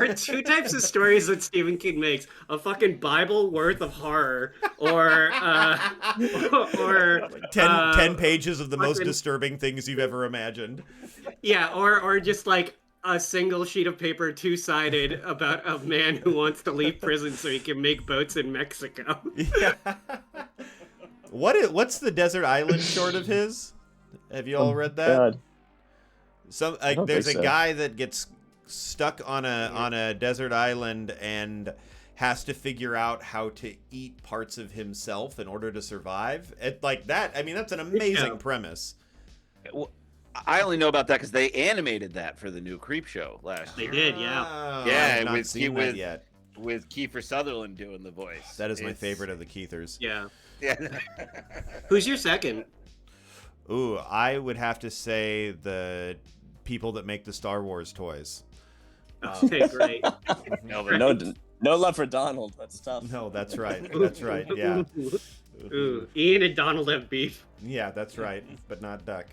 are two types of stories that Stephen King makes: a fucking Bible worth of horror, or 10 pages of the most fucking- disturbing things you've ever imagined. yeah, or just like a single sheet of paper, two-sided, about a man who wants to leave prison so he can make boats in Mexico. Yeah. What's the desert island short of his? Have you all read that? God. Some I don't there's a think so. guy that gets stuck on a desert island and has to figure out how to eat parts of himself in order to survive. Like that. I mean, that's an amazing premise. Well, I only know about that because they animated that for the new Creep Show last They year. did, yeah. Oh, Yeah, I've not with- seen that yet. With Kiefer Sutherland doing the voice. That is my It's- favorite of the Keithers. Yeah. Yeah. Who's your second? Ooh, I would have to say the people that make the Star Wars toys. Okay, great. No love for Donald. That's tough. No, that's right. That's right. Yeah. Ooh, Ian and Donald have beef. Yeah, that's right. But not Duck.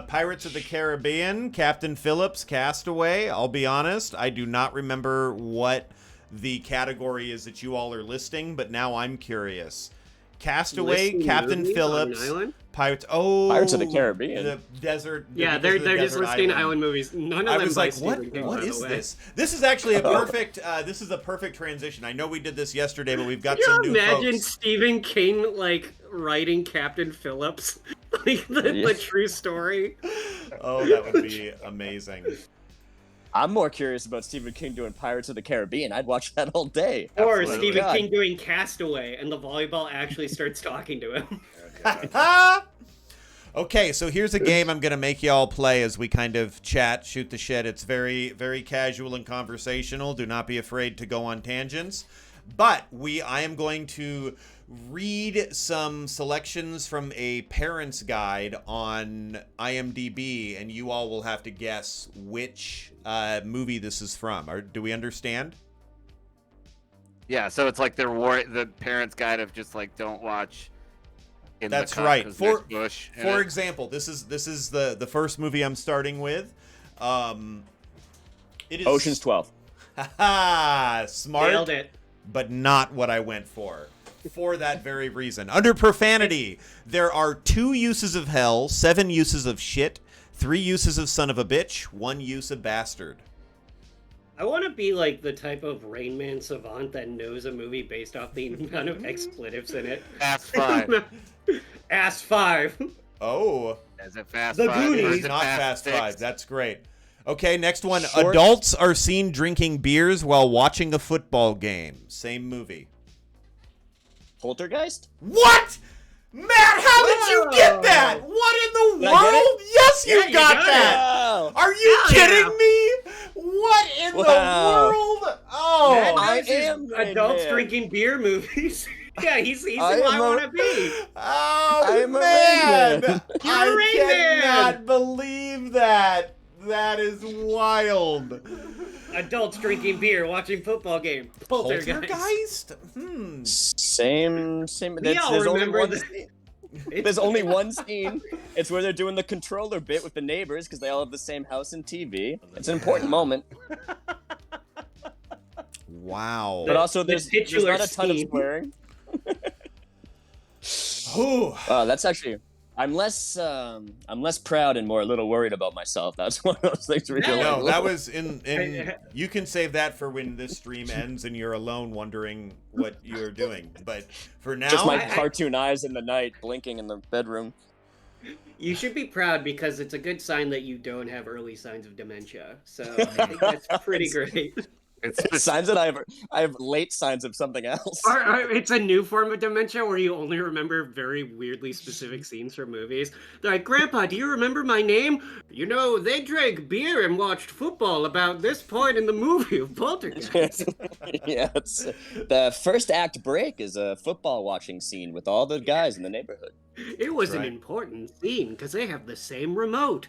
Pirates of the Caribbean, Captain Phillips, Castaway. I'll be honest, I do not remember what the category is that you all are listing, but now I'm curious. Castaway, Listing Captain movies on Phillips, an island? Pirates. Oh, Pirates of the Caribbean. The desert. Yeah, because of the they're just desert listing island movies. None of I them was by like, what? Stephen King, What by the is way. this? This is actually a perfect. This is a perfect transition. I know we did this yesterday, but we've got some Can new you imagine folks. Stephen King like writing Captain Phillips, like Yeah. the true story? Oh, that would be amazing. I'm more curious about Stephen King doing Pirates of the Caribbean. I'd watch that all day. Or Absolutely. Stephen God. King doing Castaway, and the volleyball actually starts talking to him. Okay, so here's a game I'm going to make y'all play as we kind of chat, shoot the shit. It's very, very casual and conversational. Do not be afraid to go on tangents. But I am going to read some selections from a parent's guide on IMDB, and you all will have to guess which movie this is from. Do we understand? Yeah, so it's like the parents' guide of just like don't watch. In That's the car right. 'cause there's Bush in For it. example, this is the first movie I'm starting with. It is Ocean's 12. smart, Nailed it. but not what I went for. For that very reason. Under profanity, there are 2 uses of hell, 7 uses of shit, 3 uses of son of a bitch, 1 use of bastard. I want to be like the type of Rain Man savant that knows a movie based off the amount of expletives in it. Fast Five. Ass 5. Oh, Is it Fast The Five? or Goonies. is it's it not Fast Six? 5. That's great. Okay, next one. Short- Adults are seen drinking beers while watching a football game. Same movie. Poltergeist? What? Matt, how did you get that? What in the Did I get world? Yes, you Yeah, you got got that. Wow. Are you Hell yeah. kidding me? What in Wow. the world? Oh, I Knows his am Rain adults Man. drinking beer movies. Yeah, he's who I I am want to be. oh I'm a man. Rain Man. You're a Rain Man. cannot believe that. That is wild. Adults drinking beer, watching football game. Poltergeist. Same. We all remember one that. scene. There's only one scene. It's where they're doing the controller bit with the neighbors because they all have the same house and TV. It's an important moment. Wow. But also, there's titular not a ton of scene. swearing. Whew. That's actually. I'm less proud and more a little worried about myself. That's one of those things where you're No, like, that was in. You can save that for when this stream ends and you're alone wondering what you're doing. But for now, just my I- cartoon eyes in the night blinking in the bedroom. You should be proud because it's a good sign that you don't have early signs of dementia. So I think that's pretty great. It's Signs that I have late signs of something else. It's a new form of dementia where you only remember very weirdly specific scenes from movies. They're like, Grandpa, do you remember my name? You know, they drank beer and watched football about this point in the movie of Poltergeist. Yeah, it's the first act break is a football watching scene with all the guys in the neighborhood. It was Right. an important scene because they have the same remote.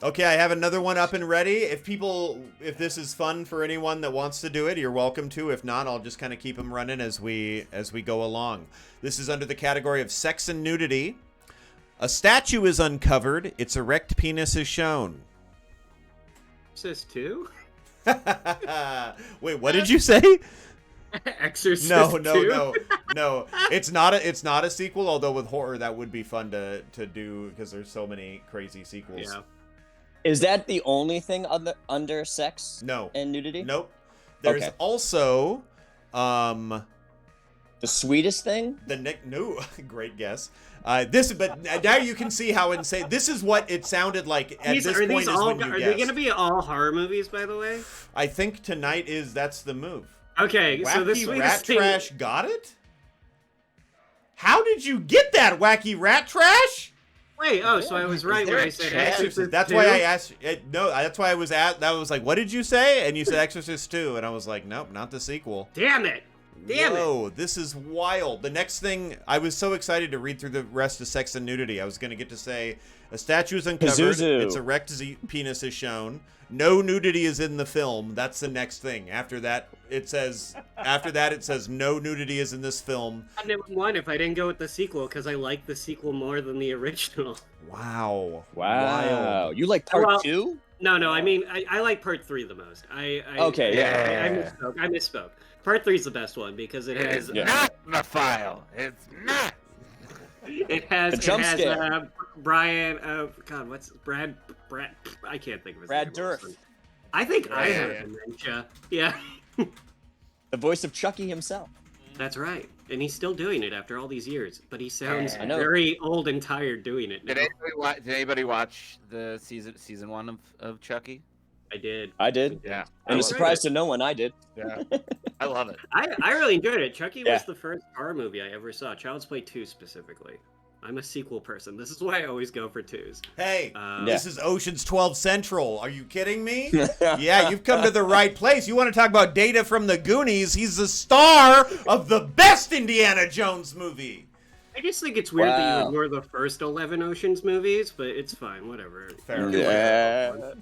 Okay, I have another one up and ready. If this is fun for anyone that wants to do it, you're welcome to. If not, I'll just kind of keep them running as we go along. This is under the category of sex and nudity. A statue is uncovered. Its erect penis is shown. Exorcist 2? Wait, what did you say? Exorcist No. 2? It's not a sequel. Although with horror, that would be fun to do because there's so many crazy sequels. Yeah. Is that the only thing under sex No. and nudity? Nope. There's Okay. also The sweetest thing? No, great guess. But now you can see how insane. This is what it sounded like at this point. Are they going to be all horror movies, by the way? I think tonight that's the move. Okay, Wacky so the sweetest thing... Trash got it? How did you get that, Wacky Rat Trash? Wait, so I was right when I said Exorcist. That's why I asked. No, that's why I was at. That was like, what did you say? And you said Exorcist 2, and I was like, nope, not the sequel. Damn it! Whoa, this is wild. The next thing, I was so excited to read through the rest of Sex and Nudity. I was going to get to say, a statue is uncovered, Pazuzu. its erect penis is shown, no nudity is in the film. That's the next thing. After that, it says, no nudity is in this film. I never won if I didn't go with the sequel, because I like the sequel more than the original. Wow. Wow. You like part 2? No, I mean, I like part 3 the most. Okay, yeah. I misspoke. Part 3 is the best one because it has not the file. It's not. It has Brian. God, what's Brad? I can't think of his name. Brad Dourif. I think I have dementia. Yeah. The voice of Chucky himself. That's right, and he's still doing it after all these years. But he sounds I know. very old and tired doing it now. Did anybody watch the season 1 of Chucky? I did. Yeah. I And a was surprise to no one, I did. Yeah. I love it. I really enjoyed it. Chucky Yeah. was the first horror movie I ever saw. Child's Play 2 specifically. I'm a sequel person. This is why I always go for 2s. Hey, this is Ocean's 12 Central. Are you kidding me? Yeah, you've come to the right place. You want to talk about Data from the Goonies? He's the star of the best Indiana Jones movie. I just think it's weird that you ignore the first 11 Oceans movies, but it's fine. Whatever. Fair Yeah.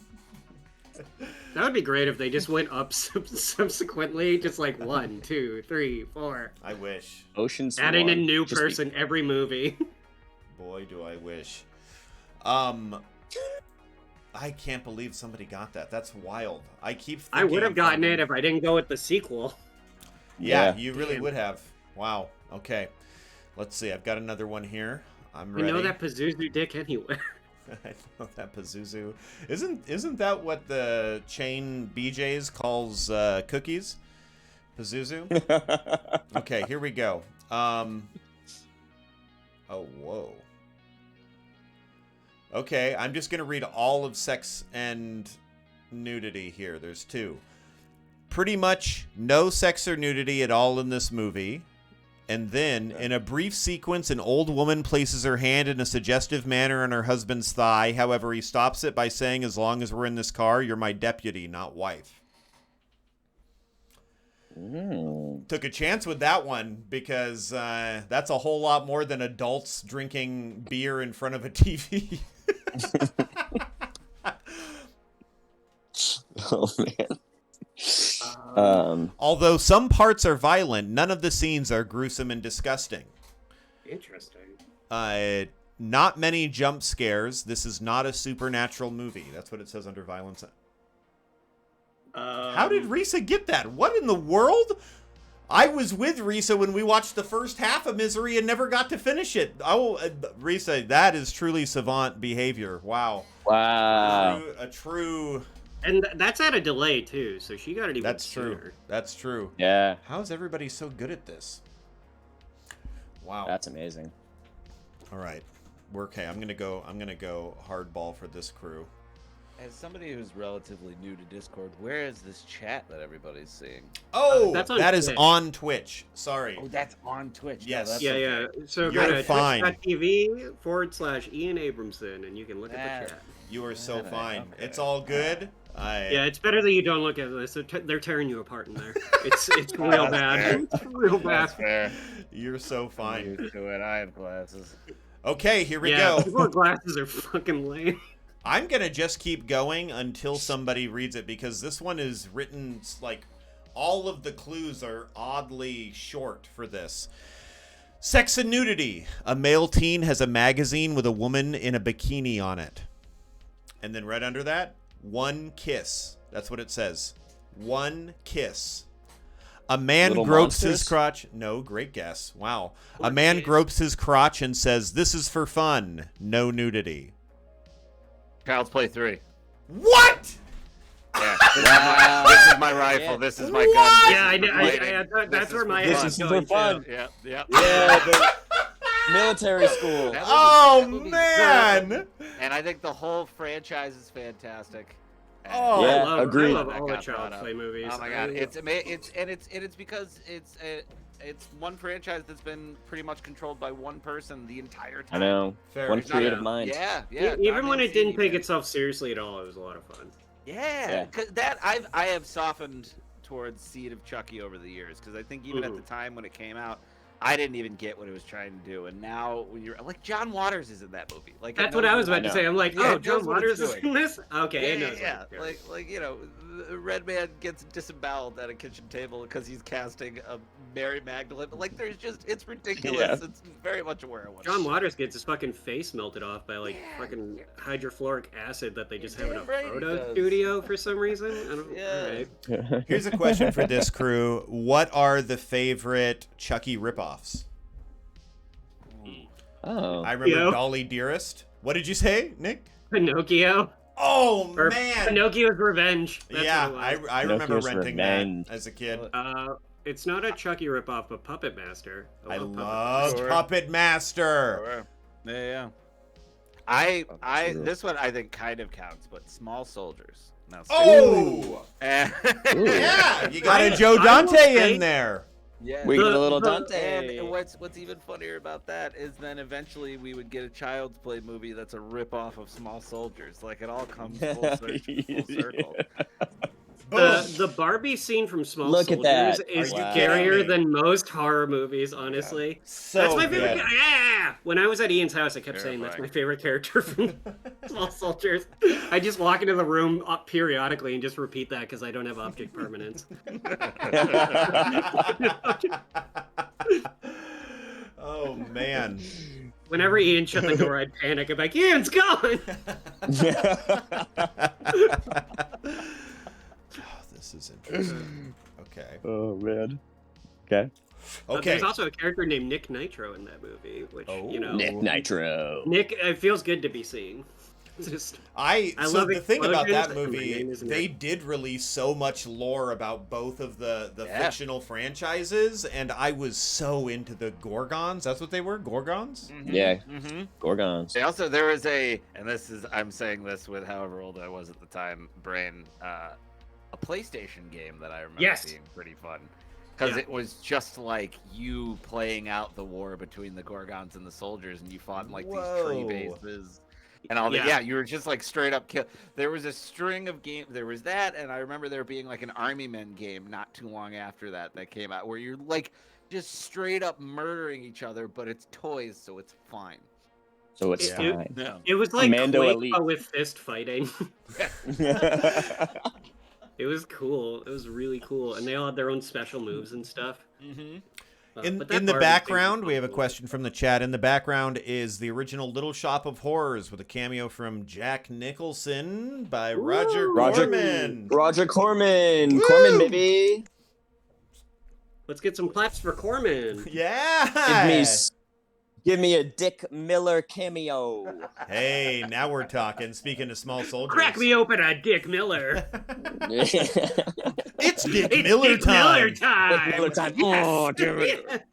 That would be great if they just went up subsequently, just like 1, 2, 3, 4. I wish. Ocean's Adding a 1. new person every movie. Boy, do I wish. I can't believe somebody got that. That's wild. I keep thinking... I would have gotten it if I didn't go with the sequel. Yeah, you really would have. Wow. Okay. Let's see. I've got another one here. I'm ready. You know that Pazuzu dick anywhere. I know that Pazuzu. Isn't that what the chain BJ's calls cookies? Pazuzu? Okay, here we go. Oh, whoa. Okay, I'm just going to read all of Sex and Nudity here. There's 2. Pretty much no sex or nudity at all in this movie. And then, in a brief sequence, an old woman places her hand in a suggestive manner on her husband's thigh. However, he stops it by saying, as long as we're in this car, you're my deputy, not wife. Took a chance with that one because that's a whole lot more than adults drinking beer in front of a TV. Oh, man. Although some parts are violent, none of the scenes are gruesome and disgusting. Interesting. Not many jump scares. This is not a supernatural movie. That's what it says under violence. How did Risa get that? What in the world? I was with Risa when we watched the first half of Misery and never got to finish it. Oh, Risa, that is truly savant behavior. Wow. Wow. A true... And that's at a delay, too, so she got it even That's sooner. true. That's true. Yeah. How is everybody so good at this? Wow. That's amazing. All right. We're okay. I'm gonna go hardball for this crew. As somebody who's relatively new to Discord, where is this chat that everybody's seeing? Oh, that's on that is Twitch. on Twitch. Sorry. Oh, that's on Twitch. No, Yes. that's Yeah, okay. yeah. So You're go to fine. twitch.tv/Ian Abramson, and you can look at the chat. You are so Yeah, fine. okay. It's all good. Yeah, it's better that you don't look at this. They're tearing you apart in there. It's real bad. It's real bad. That's fair. You're so I'm fine. used to it. I have glasses. Okay, here we Yeah, go. people with glasses are fucking lame. I'm gonna just keep going until somebody reads it because this one is written like all of the clues are oddly short for this. Sex and Nudity. A male teen has a magazine with a woman in a bikini on it. And then right under that, one kiss. That's what it says. One kiss. A man Little gropes Monsters? his crotch. No, great guess. Wow. A man gropes his crotch and says, "This is for fun. No nudity." Child's Play 3. What? Yeah. Wow. This is is my rifle. Yeah. This is my gun. What? This Yeah, is for fighting. that's where my This head is was for going fun. too. Yeah, yeah. Yeah, the military school. That Oh movie's man! good. And I think the whole franchise is fantastic. And Oh. Yeah, I agreed. love that all the got brought Child's up. Play movies. Oh my god, it's because it's one franchise that's been pretty much controlled by one person the entire time. I know. Fair. One There's not creative a- mind. Yeah, yeah. Even Tom when it Mancini, didn't take man. itself seriously at all, it was a lot of fun. Yeah, because I have softened towards Seed of Chucky over the years because I think even at the time when it came out, I didn't even get what it was trying to do, and now when you're like John Waters is in that movie, like That's what I was about to say. I'm like, Yeah, oh, it John knows what it's Waters is doing. in this? Okay, it knows yeah, what it's doing. like the Red Man gets disemboweled at a kitchen table because he's casting a Mary Magdalene. Like, there's just it's ridiculous. Yeah. It's very much aware of what John Waters gets his fucking face melted off by like fucking hydrofluoric acid that they just have in a damn right he photo does. studio for some reason. I don't. Yeah. Alright. Here's a question for this crew: what are the favorite Chucky ripoffs? Oh. I remember Yo. Dolly Dearest. What did you say, Nick? Pinocchio. Oh Or man! Pinocchio's Revenge. That's Yeah, what it was. I remember Pinocchio's renting Revenge. that as a kid. It's not a Chucky ripoff, but Puppet Master. I love Puppet loved Sure. Puppet Master. Yeah. I Absolutely. this one I think kind of counts, but Small Soldiers. No, Oh, yeah. yeah, you got a Joe I will Dante say- in there. Yeah. We get a The- little the- Dante. And what's even funnier about that is then eventually we would get a Child's Play movie that's a rip-off of Small Soldiers. Like, it all comes full circle. The Barbie scene from Small Look at Soldiers that. is Are you scarier kidding me? than most horror movies, honestly. So That's my favorite. good. Yeah. When I was at Ian's house, I kept saying that's my favorite character from Small Soldiers. I just walk into the room periodically and just repeat that because I don't have object permanence. Oh man. Whenever Ian shut the door, I'd panic. I'm like, Ian's gone. Oh, this is interesting. Okay. Oh man. Okay. Okay. There's also a character named Nick Nitro in that movie, which you know, Nick Nitro. Nick. It feels good to be seen. Just I I so love the thing about that explosions, and my movie, name is they Nick. did release so much lore about both of the Yeah. fictional franchises, and I was so into the Gorgons. That's what they were, Gorgons. Yeah. Mm-hmm. Gorgons. Also, there was and this is, I'm saying this with however old I was at the time, brain, a PlayStation game that I remember Yes. being pretty fun. Because Yeah. it was just like you playing out the war between the Gorgons and the soldiers, and you fought in like these tree Whoa. bases. And all that, yeah, you were just like straight up kill. There was a string of games. There was that, and I remember there being like an Army Men game not too long after that came out, where you're like just straight up murdering each other, but it's toys, so it's fine. So it's It- fine. Yeah. it was like Commando Quake, Elite. but with fist fighting. It was cool. It was really cool, and they all had their own special moves and stuff. Mm-hmm. In But that in the Barbie thing background, was we have a cool. question from the chat. In the background is the original Little Shop of Horrors with a cameo from Jack Nicholson by Roger Roger- Corman. Roger Corman. Woo! Corman, baby. Let's get some claps for Corman. Yeah. Give me a Dick Miller cameo. Hey, now we're talking. Speaking of small soldiers. Crack me open a Dick Miller. It's Dick It's Miller Dick time. Miller time. Dick Miller time. Yes. Oh, damn it.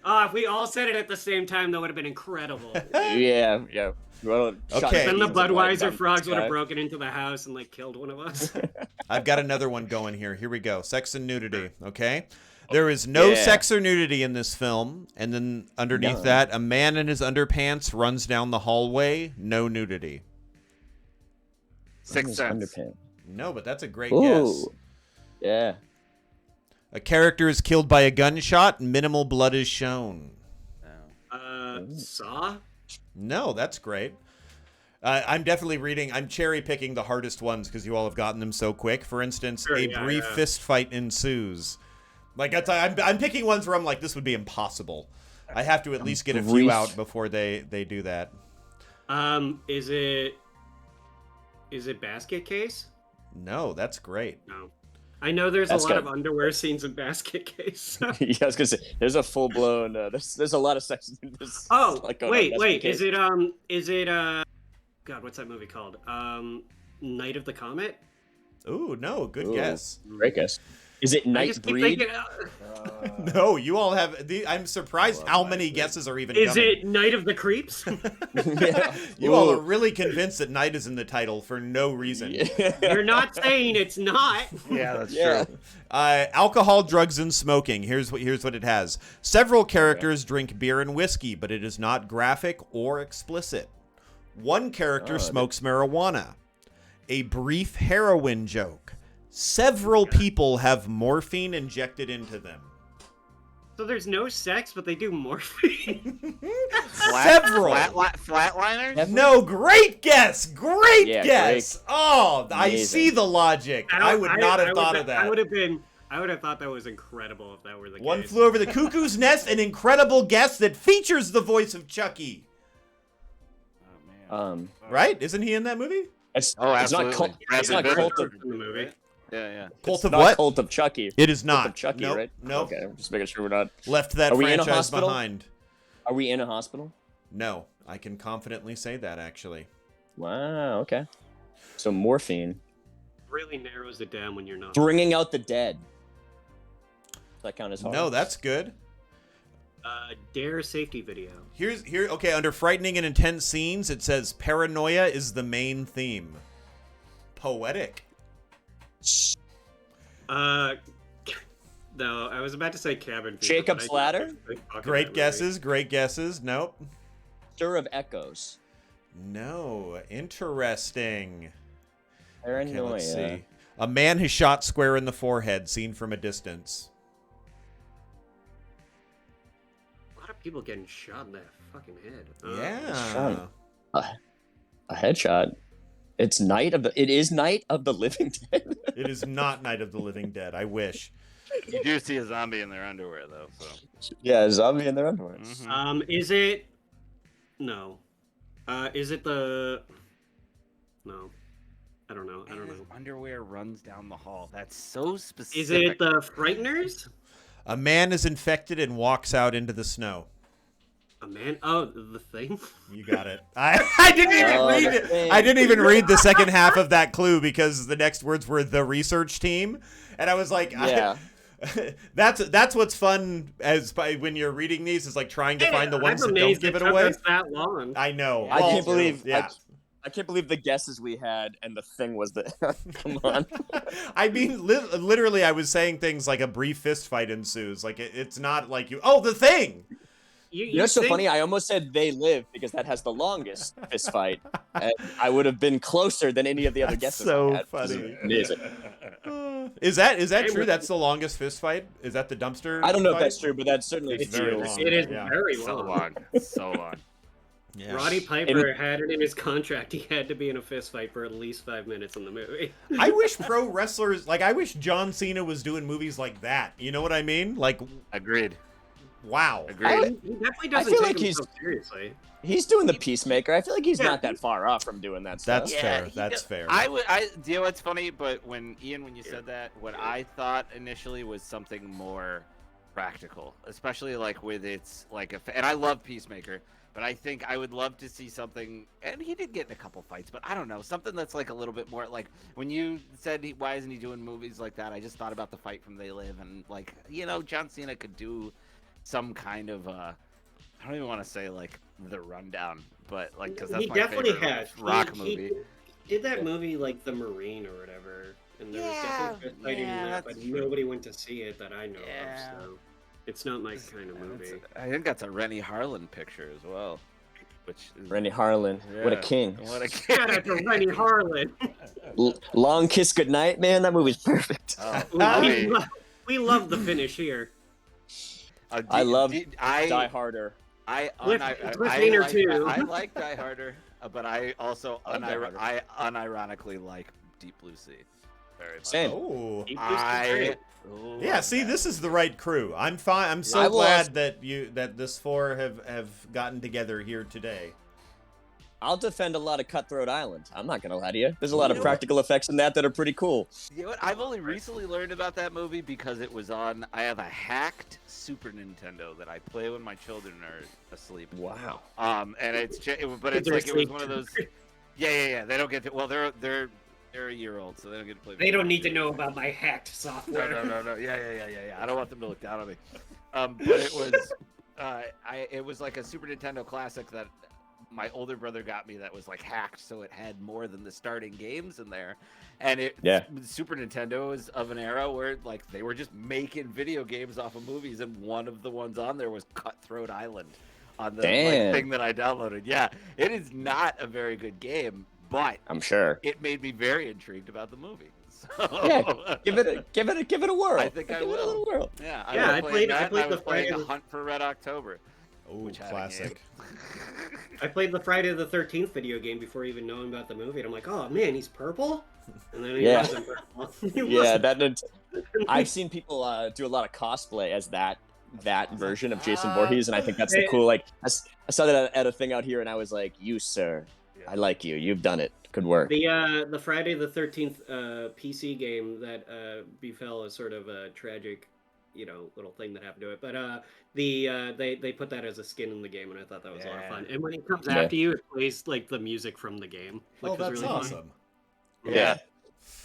Oh, if we all said it at the same time, that would have been incredible. Yeah. Well, shot Okay. Then the beans and Budweiser down frogs the would have sky. broken into the house and like killed one of us. I've got another one going here. Here we go. Sex and nudity. Okay. There is no Yeah. sex or nudity in this film. And then underneath None. that, a man in his underpants runs down the hallway. No nudity. Sixth Sense. Underpants. No, but that's a great guess. Ooh. Yeah. A character is killed by a gunshot. Minimal blood is shown. Saw? No, that's great. I'm definitely reading. I'm cherry picking the hardest ones because you all have gotten them so quick. For instance, Sure, a yeah, brief yeah. fist fight ensues. Like I'm picking ones where I'm like, this would be impossible. I have to at least get a few brief- out before they do that. Is it Basket Case? No, that's great. No. I know there's That's a lot good. of underwear scenes in Basket Case. Yeah, I was gonna say there's a full blown. There's a lot of sex. There's, Oh, like, going wait, on wait. Basket Is it God, what's that movie called? Night of the Comet? Ooh, no, good Ooh. guess. Great guess. Is it I Night just keep Breed? thinking, No, you all have. I'm surprised love how Night many Breed. guesses are even is coming. it Night of the Creeps? Yeah. You all Ooh. are really convinced that night is in the title for no reason. You're not saying it's not. Yeah, that's Yeah. true. Alcohol, drugs, and smoking. Here's what it has. Several characters drink beer and whiskey, but it is not graphic or explicit. One character smokes marijuana. A brief heroin joke. Several people have morphine injected into them. So there's no sex, but they do morphine. Several. Flatliners? No, great guess. Great Yeah, guess. Oh, I Amazing. see the logic. I would not have thought of that. I would have thought that was incredible if that were the One case. Flew Over the Cuckoo's Nest, an incredible guess that features the voice of Chucky. Oh, man. Right? Isn't he in that movie? It's Oh, not absolutely. cult. It's Bradley not Cooper. cult of. in the movie. Yeah. Cult It's of not what? Cult of Chucky. It is Cult not. of Chucky, Nope. right? Nope. Okay, I'm just making sure we're not. Left that Are we in a franchise hospital? behind. Are we in a hospital? No, I can confidently say that, actually. Wow. Okay. So morphine, Really narrows it down when you're not. bringing out the dead. Does that count as horror? No, that's good. Dare safety video. Okay, under frightening and intense scenes, it says paranoia is the main theme. Poetic. No, I was about to say cabin fever. Jacob's but I- Ladder? Great guesses, great guesses. Nope. Stir of Echoes. No. Interesting. Okay, Paranoia. let's see. A man has shot square in the forehead, seen from a distance. A lot of people getting shot in that fucking head. Yeah. Shot. A headshot. It is Night of the Living Dead. It is not Night of the Living Dead. I wish. You do see a zombie in their underwear, though. So. Yeah, a zombie in their underwear. Mhm. Is it? No. Is it the? No. I don't know. And his underwear runs down the hall. That's so specific. Is it the Frighteners? A man is infected and walks out into the snow. A man? Oh, the Thing. You got it. I didn't even read it. Thing. I didn't even read the second half of that clue because the next words were the research team, and I was like, Yeah. that's what's fun when you're reading these is like trying to find the ones I'm that don't amazed give it took away. us that long. I know. I Well, can't believe. Yeah. I can't believe the guesses we had and the thing was the. Come on. I mean, literally, I was saying things like a brief fist fight ensues. Like it's not like you. Oh, the thing. You know what's so funny? I almost said They Live because that has the longest fist fight. And I would have been closer than any of the other That's guesses. so I had. funny. Amazing. Is that true? That's the longest fist fight? Is that the dumpster? I don't know if fight? that's true, but that's certainly It's true. very long. It is Yeah. very So long. long. So long. Yeah. Roddy Piper had it in his contract. He had to be in a fist fight for at least 5 minutes in the movie. I wish pro wrestlers I wish John Cena was doing movies like that. You know what I mean? Like, Agreed. wow. Agreed. He definitely I doesn't feel take like he's- himself seriously. He's doing the Peacemaker. I feel like he's Yeah. not that far off from doing that stuff. That's Yeah, fair. he That's does- fair. Do you know what's funny? But when you said that, what I thought initially was something more practical, especially like with its like, and I love Peacemaker, but I think I would love to see something. And he did get in a couple fights, but I don't know, something that's like a little bit more like when you said why isn't he doing movies like that? I just thought about the fight from They Live, and like John Cena could do some kind of I don't even want to say like The Rundown, but like because that's He my definitely favorite has. rock He movie. did that movie like The Marine or whatever, and there was definitely fist fighting in that, but that's true. nobody went to see it that I know Yeah. of. So it's not my kind of movie. I think that's a Rennie Harlan picture as well, which is Randy Harlan. What a yeah, king. What a king! Shout out to Rennie Harlan. Long Kiss Goodnight, man. That movie's perfect. We love the finish here. I love Die I Harder. Cliffhanger too. I like Die Harder, but I also I love Die Harder. I unironically like Deep Blue Sea very much. Same. Oh. Deep Blue Sea's great. Yeah, see, this is the right crew. I'm fine. I'm I so will glad ask- that this four have gotten together here today. I'll defend a lot of Cutthroat Island. I'm not gonna lie to you. There's a lot of know practical effects in that are pretty cool. You know what? I've only recently learned about that movie because it was on. I have a hacked Super Nintendo that I play when my children are asleep. Wow. And but it's They're like it was asleep. one of those. Yeah. They don't get to. Well, they're They're a year old, so they don't get to play. They don't need to know about my hacked No, software. no. Yeah. I don't want them to look down on me. But it was, it was like a Super Nintendo classic that my older brother got me that was like hacked, so it had more than the starting games in there. And Super Nintendo is of an era where like they were just making video games off of movies, and one of the ones on there was Cutthroat Island on the thing that I downloaded. Yeah, it is not a very good game, but I'm sure it made me very intrigued about the movie. So, yeah, give it a whirl. I think I will. Give it a little whirl. Yeah, I played the playing Friday. Hunt for Red October. Oh, classic. I played the Friday the 13th video game before even knowing about the movie, and I'm like, oh man, he's purple? And then he wasn't purple. I've seen people do a lot of cosplay as that version of Jason Voorhees, and I think that's the cool, like, I saw that at a thing out here, and I was like, you, sir, I like you. You've done it. Good work. The Friday the 13th PC game that befell a sort of a tragic, little thing that happened to it. But they put that as a skin in the game, and I thought that was a lot of fun. And when it comes after you, it plays like the music from the game. Oh, that's really awesome. Yeah.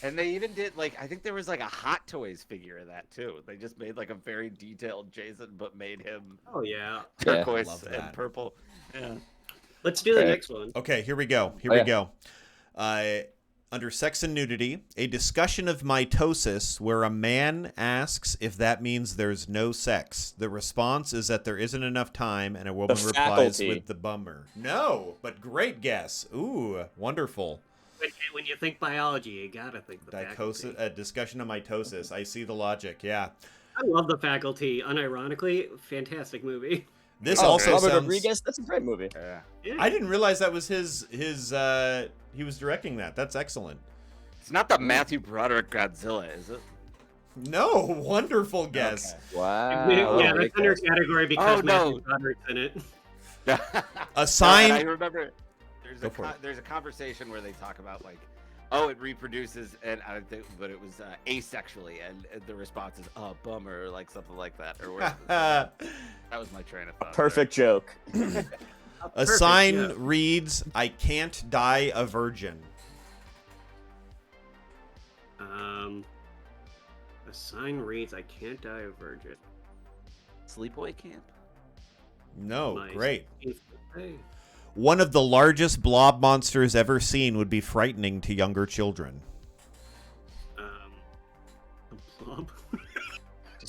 And they even did like, I think there was like a Hot Toys figure of that too. They just made like a very detailed Jason, but made him turquoise and purple. Yeah. Let's do the next one. Okay, here we go. Under Sex and Nudity, a discussion of mitosis where a man asks if that means there's no sex. The response is that there isn't enough time, and a woman replies with the bummer. No, but great guess. Ooh, wonderful. When you think biology, you gotta think the faculty. A discussion of mitosis. I see the logic, yeah. I love The Faculty. Unironically, fantastic movie. This also Robert sounds... Rodriguez, that's a great movie. Yeah. I didn't realize that was his he was directing that. That's excellent. It's not the Matthew Broderick Godzilla, is it? No, wonderful guess. Okay. Wow. Yeah, that's under category because Matthew Broderick's in it. A sign... I remember there's a conversation where they talk about like, oh, it reproduces, and but it was asexually, and the response is, oh, bummer, or like something like that, or whatever. That was my train of thought. Perfect joke. A sign reads, "I can't die a virgin." A sign reads, "I can't die a virgin." Sleepaway Camp? No, Nice. great. Hey. One of the largest blob monsters ever seen would be frightening to younger children. A blob.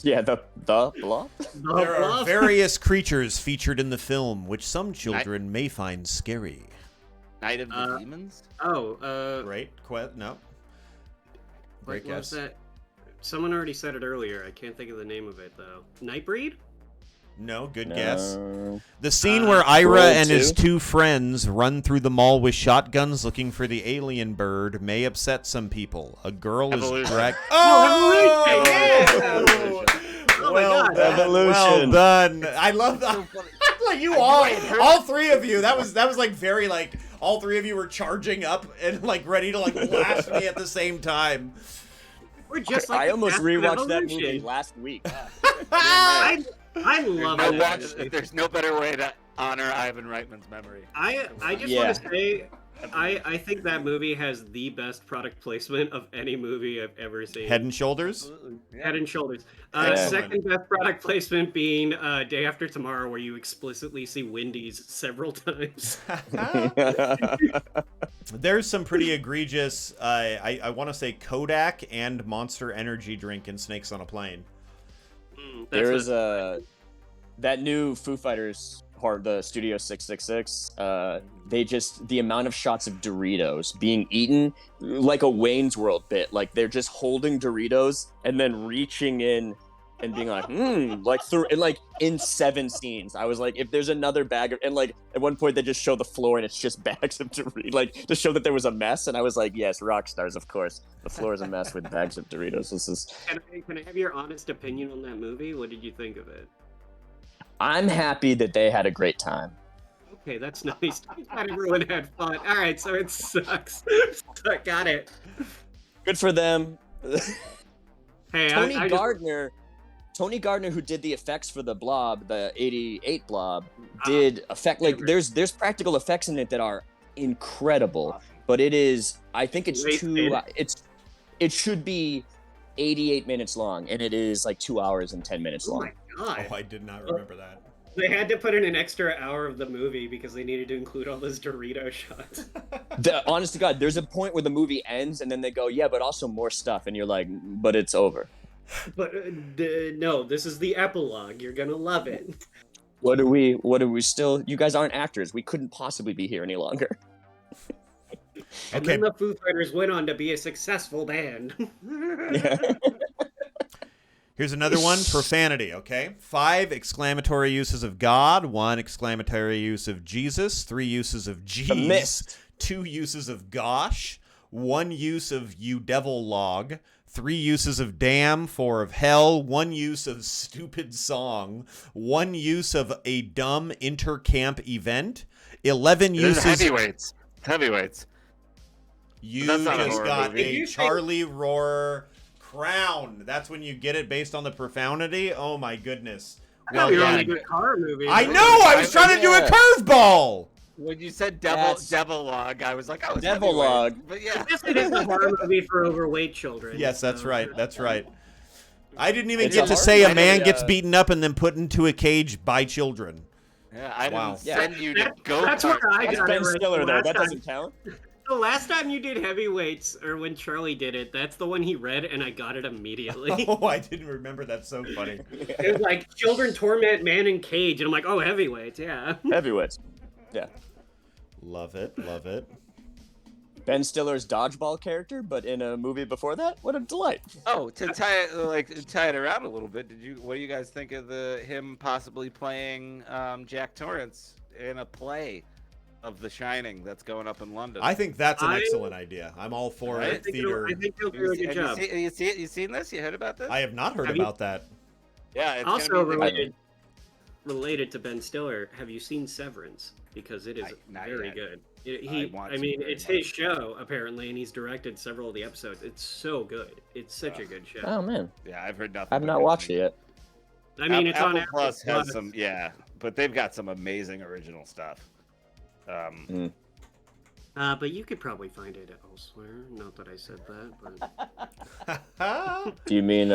Yeah, the blob. There are various creatures featured in the film, which some children may find scary. Night of the Demons? Great. No. Great What was guess. that? Someone already said it earlier. I can't think of the name of it though. Nightbreed? No, good guess. The scene where Ira and his two friends run through the mall with shotguns looking for the alien bird may upset some people. A girl is dragged. Oh, Evolution! Oh my God. Well done. I love that. Like you all three of you. That was like very like all three of you were charging up and like ready to like blast me at the same time. We're just like I almost rewatched that Evolution. movie last week. I love it. There's no better way to honor Ivan Reitman's memory. I just want to say, I think that movie has the best product placement of any movie I've ever seen. Head and Shoulders? Head and Shoulders. Second best product placement being Day After Tomorrow, where you explicitly see Wendy's several times. There's some pretty egregious, I want to say Kodak and Monster Energy drink in Snakes on a Plane. There is that new Foo Fighters the Studio 666. The amount of shots of Doritos being eaten, like a Wayne's World bit. Like they're just holding Doritos and then reaching in and being like, like through and like in 7 scenes. I was like, if there's another bag of, and like at one point they just show the floor and it's just bags of Doritos, like to show that there was a mess. And I was like, yes, rock stars, of course. The floor is a mess with bags of Doritos. This is. Can I have your honest opinion on that movie? What did you think of it? I'm happy that they had a great time. Okay, that's nice. Glad everyone had fun. All right, so it sucks. Got it. Good for them. Hey, Tony Gardner, who did the effects for the Blob, the '88 Blob, did effect like there's practical effects in it that are incredible. but it is. I think it's Wasted. it should be 88 minutes long, and it is like 2 hours and 10 minutes Oh long. my god. Oh, I did not remember that. They had to put in an extra hour of the movie because they needed to include all those Dorito shots. Honest to God, there's a point where the movie ends, and then they go, "Yeah, but also more stuff," and you're like, "But it's over." But no, this is the epilogue. You're gonna love it. What do we still? You guys aren't actors. We couldn't possibly be here any longer. And Okay. then the Foo Fighters went on to be a successful band. Yeah. Here's another one, profanity, okay? 5 exclamatory uses of God, 1 exclamatory use of Jesus, 3 uses of jeez, mist. 2 uses of gosh, 1 use of you devil log, 3 uses of damn, 4 of hell, 1 use of stupid song, 1 use of a dumb intercamp event, 11 This is uses... heavyweights. Heavyweights. You That's not a just horror got movie. Did a you say- Charlie Roar crown. That's when you get it based on the profanity. Oh my goodness. I thought Well we were done. only doing horror movies. I know. I was trying to do a Yeah. curveball. When you said That's- devil log, I was like, oh, it's Devil heavyweight. log. But yeah. I guess it is a horror movie for overweight children. Yes, that's so- right. That's right. I didn't even It's get a to horror say a movie, man gets uh, beaten up and then put into a cage by children. Yeah, I Wow. didn't send you to That- go that's where I That's got Ben it right. Stiller, the though. last That time. doesn't count. The last time you did heavyweights, or when Charlie did it, that's the one he read, and I got it immediately. Oh, I didn't remember. That's so funny. It was like children torment man in cage, and I'm like, oh, heavyweights, yeah. Heavyweights. Yeah. Love it. Love it. Ben Stiller's dodgeball character, but in a movie before that? What a delight. Oh, to tie it around a little bit, what do you guys think of him possibly playing Jack Torrance in a play of The Shining that's going up in London? I think that's an I- excellent idea. I'm all for Right? it. Theater. I think he'll do a good job. You seen this? You heard about this? I have not heard Have you- about that. Yeah, it's Also gonna be related to Ben Stiller, have you seen Severance? Because it is Not very yet. good. I want I to mean, very it's much. his show apparently, and he's directed several of the episodes. It's so good. It's such a good show. Oh, man. Yeah, I've heard nothing. I've but not good watched things. it yet. I mean, it's on Apple Apple Plus has some, but they've got some amazing original stuff. But you could probably find it elsewhere. Not that I said that, but Do you mean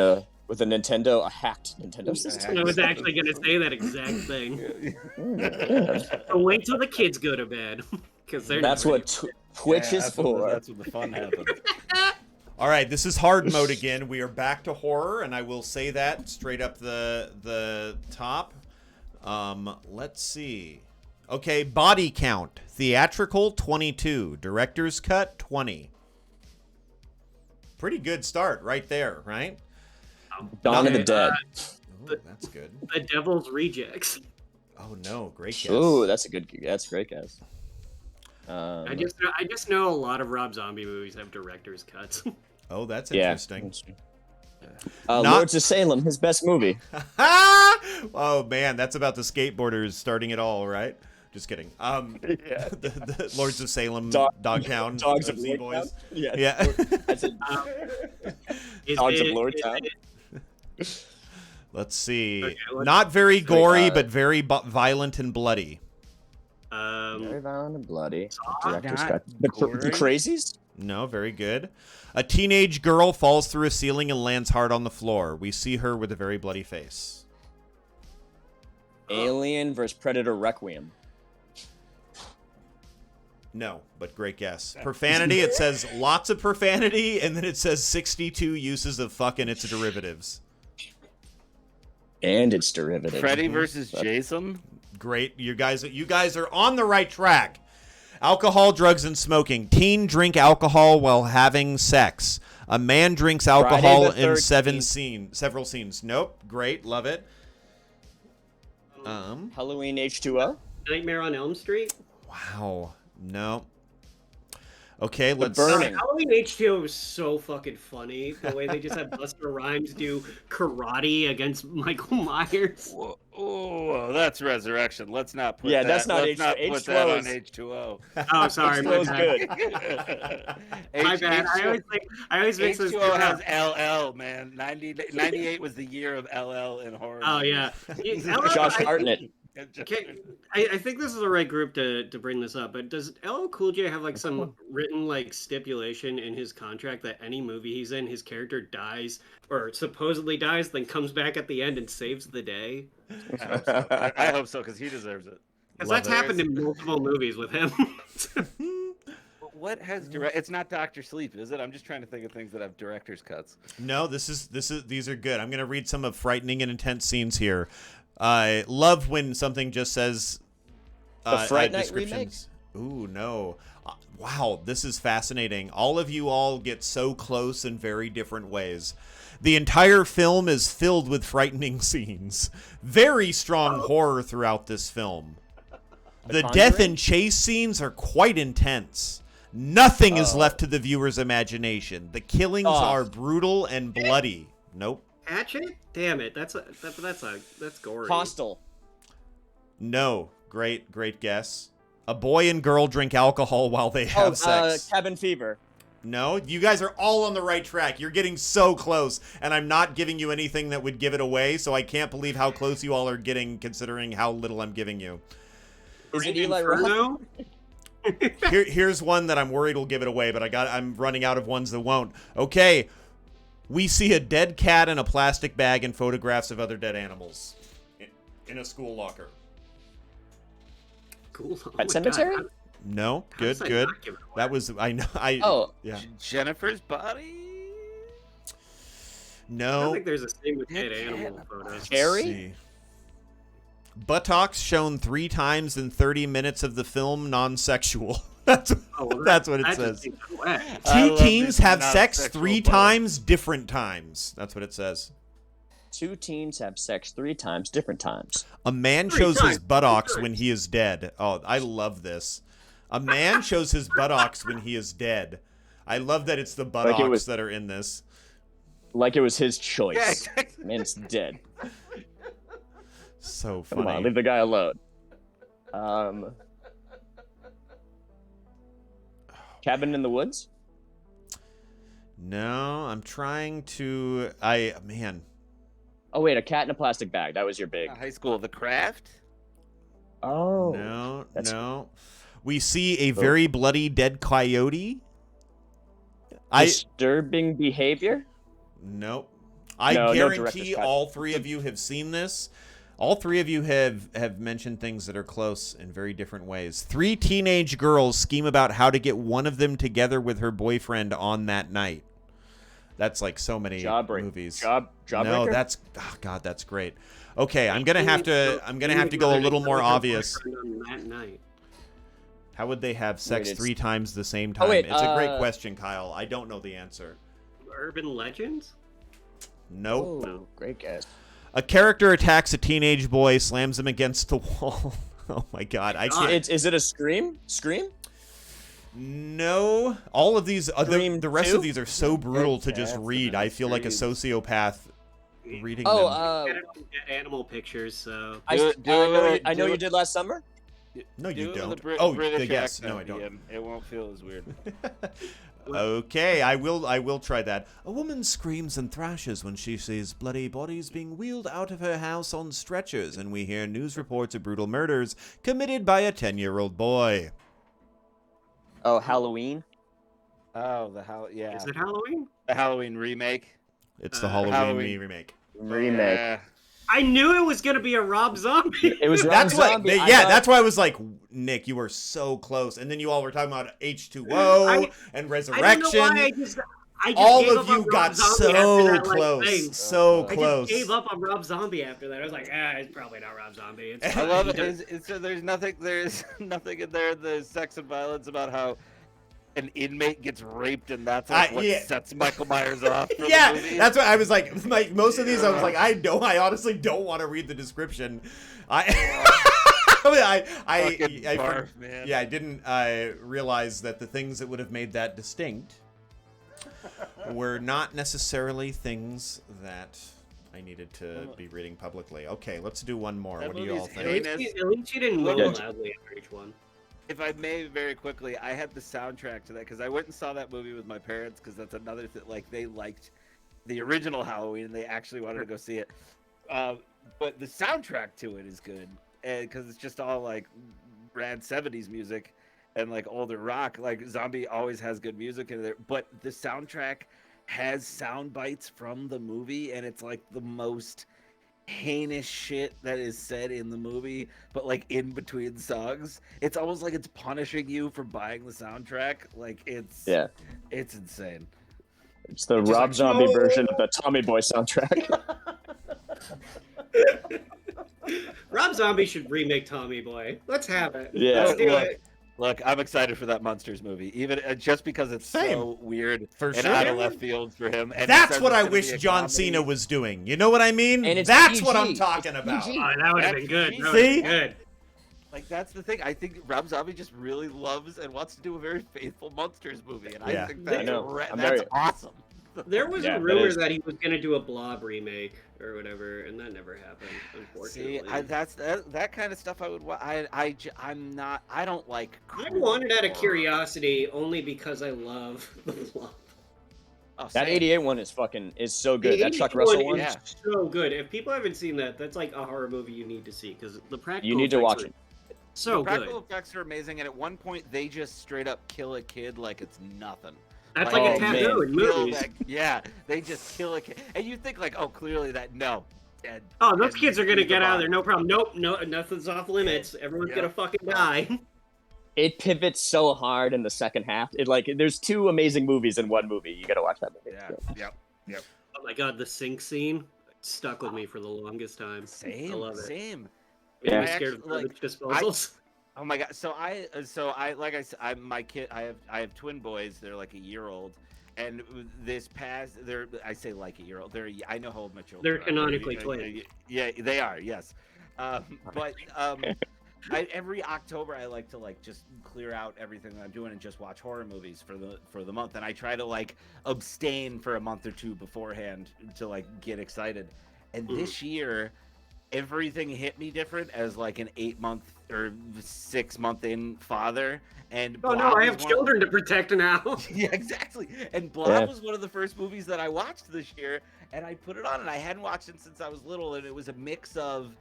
with a hacked Nintendo system? I was actually going to say that exact thing. Yeah. But wait till the kids go to bed, because they're That's not what Twitch is for. That's when the fun happens. All right, this is hard mode again. We are back to horror, and I will say that straight up the top. Let's see. Okay, body count. Theatrical, 22. Director's cut, 20. Pretty good start right there, right? Dawn of the Okay, Dead. Ooh, that's good. The Devil's Rejects. Oh, no. Great guess. Ooh, that's a great guess. I just know a lot of Rob Zombie movies have director's cuts. Oh, that's yeah. interesting. Not... Not- Lords of Salem, his best movie. Oh, man. That's about the skateboarders starting it all, right? Just kidding. Yeah. the Lords of Salem, Dogtown, Dogs of Z Lordtown? Boys. Yeah. Yeah. I said, Is Dogs of it- Lordtown. Let's see. Okay, let's- Not very gory, uh, but very violent and bloody. very violent and bloody. Director's not cut. gory. The Crazies? No, very good. A teenage girl falls through a ceiling and lands hard on the floor. We see her with a very bloody face. Alien vs. Predator Requiem. No, but great guess. Profanity, it says lots of profanity, and then it says 62 uses of fuck and its derivatives. And its derivative. Freddy versus Jason. Great. You guys are on the right track. Alcohol, drugs, and smoking. Teen drink alcohol while having sex. A man drinks alcohol Friday the in 13th. several scenes. Nope. Great. Love it. Halloween H2O? Nightmare on Elm Street. Wow. No. Okay, The let's. Burning. Halloween H2O was so fucking funny. The way they just had Busta Rhymes do karate against Michael Myers. Oh, that's Resurrection. Let's not put Yeah, that. that's not let's not put H2O that on is- H2O. Oh, sorry, my H2O's bad. good. My bad. I always mix those two H2O up. has LL, man. 98 was the year of LL in horror. Oh yeah. Josh Hartnett. Okay, I think this is the right group to bring this up, but does LL Cool J have like some written like stipulation in his contract that any movie he's in, his character dies or supposedly dies, then comes back at the end and saves the day? I hope so because he deserves it. Because Love that's it. happened in multiple movies with him. What has direct? It's not Doctor Sleep, is it? I'm just trying to think of things that have director's cuts. No, these are good. I'm going to read some of frightening and intense scenes here. I love when something just says The Fright Night descriptions. Ooh, no. Wow, this is fascinating. All of you all get so close in very different ways. The entire film is filled with frightening scenes. Very strong horror throughout this film. The death and chase scenes are quite intense. Nothing is left to the viewer's imagination. The killings are brutal and bloody. Nope. Hatchet? Damn it! That's gory. Hostel. No. Great guess. A boy and girl drink alcohol while they have sex. Cabin Fever. No, you guys are all on the right track. You're getting so close, and I'm not giving you anything that would give it away, so I can't believe how close you all are getting considering how little I'm giving you. Is it Eli Roth? Here's one that I'm worried will give it away, but I'm running out of ones that won't. Okay, we see a dead cat in a plastic bag and photographs of other dead animals in a school locker. Cool. Oh Pet my Cemetery? God. No, How good. does that not give it away? That was yeah. Jennifer's body. I No. don't think there's a scene with dead animal photos. Let's Harry? see. Buttocks shown 3 times in 30 minutes of the film, non-sexual. That's what it says. Two teens have sex 3 times, different times. That's what it says. 2 teens have sex 3 times, different times. A man shows his buttocks when he is dead. Oh, I love this. A man shows his buttocks when he is dead. I love that it's the buttocks that are in this. Like it was his choice. Yeah, exactly. Man's dead. So funny. Come on, leave the guy alone. Cabin in the Woods? No, I'm trying to... Man. Oh, wait, A Cat in a Plastic Bag. That was your big... High School, The Craft. Oh. No. We see a very bloody dead coyote. Disturbing Behavior? Nope. I No guarantee director's cut. all 3 of you have seen this. All 3 of you have mentioned things that are close in very different ways. 3 teenage girls scheme about how to get one of them together with her boyfriend on that night. That's like so many movies. Jawbreaker? No, that's God, that's great. Okay, I'm gonna have to go a little more obvious. On that night. How would they have sex Wait, 3 times the same time? wait, It's a great question, Kyle. I don't know the answer. Urban Legends? Nope. Oh, great guess. A character attacks a teenage boy, slams him against the wall. Oh my God! I can't. Is it a Scream? Scream? No, all of these, the rest 2? of these are so brutal to just That's read. I feel like a sociopath reading them. I don't get animal pictures, so... I know you did last summer. No, you Do don't. the Oh, British yes. accent, No, I don't. Ian. It won't feel as weird. Okay, I will try that. A woman screams and thrashes when she sees bloody bodies being wheeled out of her house on stretchers, and we hear news reports of brutal murders committed by a 10-year-old boy. Oh, Halloween. Oh, yeah. Is it Halloween? The Halloween remake. It's the Halloween remake. Remake. Yeah. I knew it was gonna be a Rob Zombie. It was Rob That's what. Zombie. That's why I was like, Nick, you were so close, and then you all were talking about H2O and Resurrection. I don't know why I just all gave of up on you Rob got Zombie so after that, close, thing. so I close. just gave up on Rob Zombie after that. I was like, it's probably not Rob Zombie. It's I love it. So there's nothing in there. There's sex and violence about how an inmate gets raped, and that's like what sets Michael Myers off. From the movie. That's what I was like. Most of these, I was like, I honestly don't want to read the description. I didn't realize that the things that would have made that distinct were not necessarily things that I needed to be reading publicly. Okay, let's do one more. That What do you all movie's think? At least you didn't moan loudly after each one. If I may, very quickly, I had the soundtrack to that because I went and saw that movie with my parents because that's another thing. Like, they liked the original Halloween and they actually wanted to go see it. But the soundtrack to it is good. because it's just all like rad 70s music and like older rock. Like Zombie always has good music in there, but the soundtrack has sound bites from the movie, and it's like the most heinous shit that is said in the movie, but like in between songs. It's almost like it's punishing you for buying the soundtrack. Like it's insane. It's the It's just Rob like, Zombie "No!" version of the Tommy Boy soundtrack. Rob Zombie should remake Tommy Boy. Let's have it. Yeah. Let's do Look, it. Look, I'm excited for that Monsters movie, even just because it's so weird For and sure. out of left field for him. And he That's says what it's I gonna wish be a John comedy. Cena was doing. You know what I mean? And it's That's what I'm PG. talking It's about. PG. Oh, that would have That's been good. PG. That would have See? been good. Like, that's the thing. I think Rob Zombie just really loves and wants to do a very faithful Monsters movie, and Yeah. I think I that's, know. I'm that's very- awesome. There was Yeah, a that rumor is- that he was going to do a Blob remake or whatever, and that never happened, unfortunately. See, that kind of stuff I would. I'm not. I don't like. I crude wanted out of horror. curiosity only because I love the Blob. Oh, That same. 88 one is so good. The That Chuck 88 Russell one one, is Yeah. so good. If people haven't seen that, that's like a horror movie you need to see because the practical you need to effects watch are it. So The practical good. effects are amazing, and at one point they just straight up kill a kid like it's nothing. That's Oh, like a man. taboo in Kill movies. that- yeah, they just kill a kid, and you think like, oh, clearly that no. Dead. Oh, those And kids are gonna leave the get out of there, body. no problem. Nope, no, nothing's off limits. Everyone's Yep. gonna fucking die. It pivots so hard in the second half. There's two amazing movies in one movie. You gotta watch that movie. Yeah, yep. Oh my god, the sink scene stuck with me for the longest time. Same, I love it. same. Made me I scared of actually, like, garbage disposals. Oh my god! So I like I said, my kid. I have twin boys. They're like a year old, and I say like a year old. I know how old my children They're are. canonically twins. Yeah, they are. Yes, but every October I like to just clear out everything that I'm doing and just watch horror movies for the month, and I try to abstain for a month or two beforehand to get excited. And this year, everything hit me different as an 8-month or 6-month in father. And Oh no, Blob I was have one of- children to protect now. Yeah, exactly. And Blob Yeah. was one of the first movies that I watched this year, and I put it on, and I hadn't watched it since I was little, and it was a mix of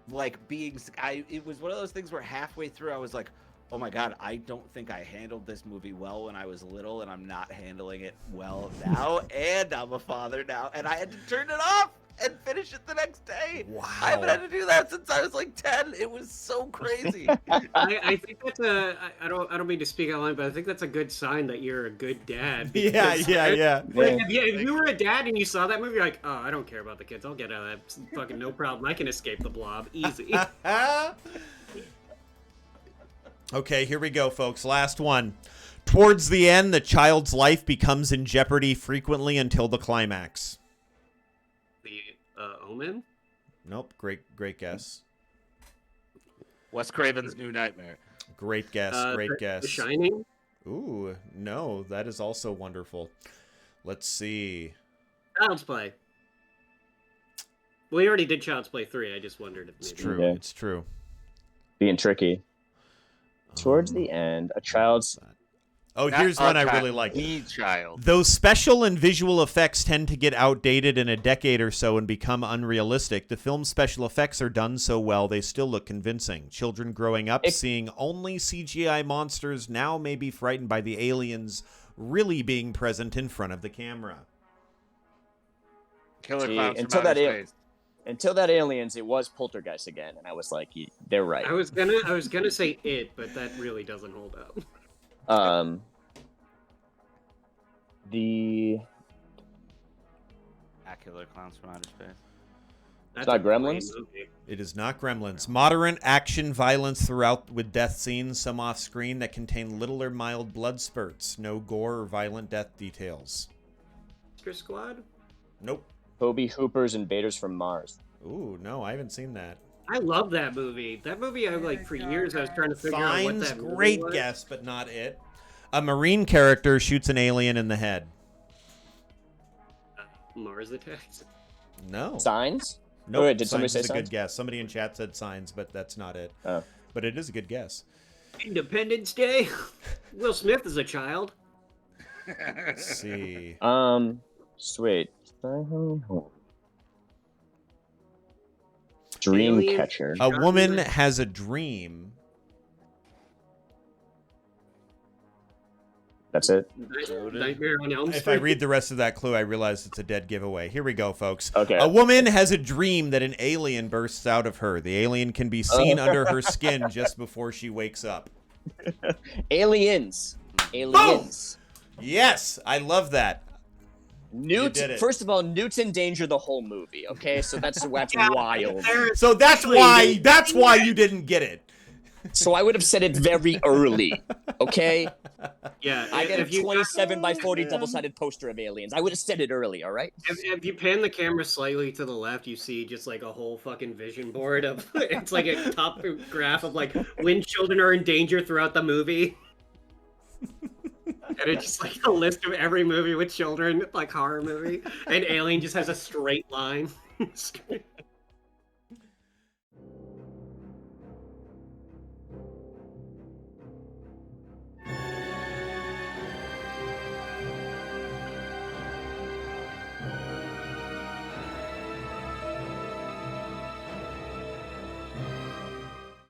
it was one of those things where halfway through I was like, oh my god, I don't think I handled this movie well when I was little, and I'm not handling it well now, and I'm a father now, and I had to turn it off and finish it the next day. Wow. I haven't had to do that since I was 10. It was so crazy. I think that's I don't mean to speak out loud, but I think that's a good sign that you're a good dad. Yeah, because- yeah. Like, if you were a dad and you saw that movie, you're like, oh, I don't care about the kids. I'll get out of that. Fucking no problem. I can escape the Blob. Easy. Okay, here we go, folks. Last one. Towards the end, the child's life becomes in jeopardy frequently until the climax. The Omen? Nope. Great guess. Wes Craven's New Nightmare. Great guess. Great guess. The Shining? Ooh, no, that is also wonderful. Let's see. Child's Play. We already did Child's Play 3. I just wondered if It's maybe. true. Yeah. It's true. Being tricky. Towards the end, a child's Oh, Not here's a one I child, really like. The child. Though special and visual effects tend to get outdated in a decade or so and become unrealistic, the film's special effects are done so well they still look convincing. Children growing up seeing only CGI monsters now may be frightened by the aliens really being present in front of the camera. Killer See, Clowns until from Outer that Space. until that aliens, it was Poltergeist again, and I was like, they're right. I was gonna say it, but that really doesn't hold up. The Killer Clowns from Outer Space. That's not a great Gremlins? movie. It is not Gremlins. Moderate action violence throughout with death scenes, some off screen that contain little or mild blood spurts. No gore or violent death details. Monster Squad? Nope. Toby Hooper's Invaders from Mars. Ooh, no, I haven't seen that. I love that movie. That movie, for years, I was trying to figure out what Signs, that movie great was. guess, but not it. A marine character shoots an alien in the head. Mars Attacks. No. Signs? Nope. wait, did somebody Signs say is a Signs? good guess. Somebody in chat said signs, but that's not it. Oh. But it is a good guess. Independence Day. Will Smith is a child. Let's see. Sweet. Dreamcatcher. A woman has a dream. That's it. Nightmare on Elm Street. If I read the rest of that clue, I realize it's a dead giveaway. Here we go, folks. Okay. A woman has a dream that an alien bursts out of her. The alien can be seen under her skin just before she wakes up. Aliens. Aliens. Yes, I love that. Newt. did it. First of all, Newt's in danger the whole movie. Okay, so that's wild. So that's why you didn't get it. So I would have said it very early. Okay. Yeah, I get a if you 27 by 40 double-sided poster of aliens. I would have said it early. All right. If you pan the camera slightly to the left, you see just like a whole fucking vision board of it's like a top graph of like when children are in danger throughout the movie. And it's just like a list of every movie with children, like horror movie, and Alien just has a straight line.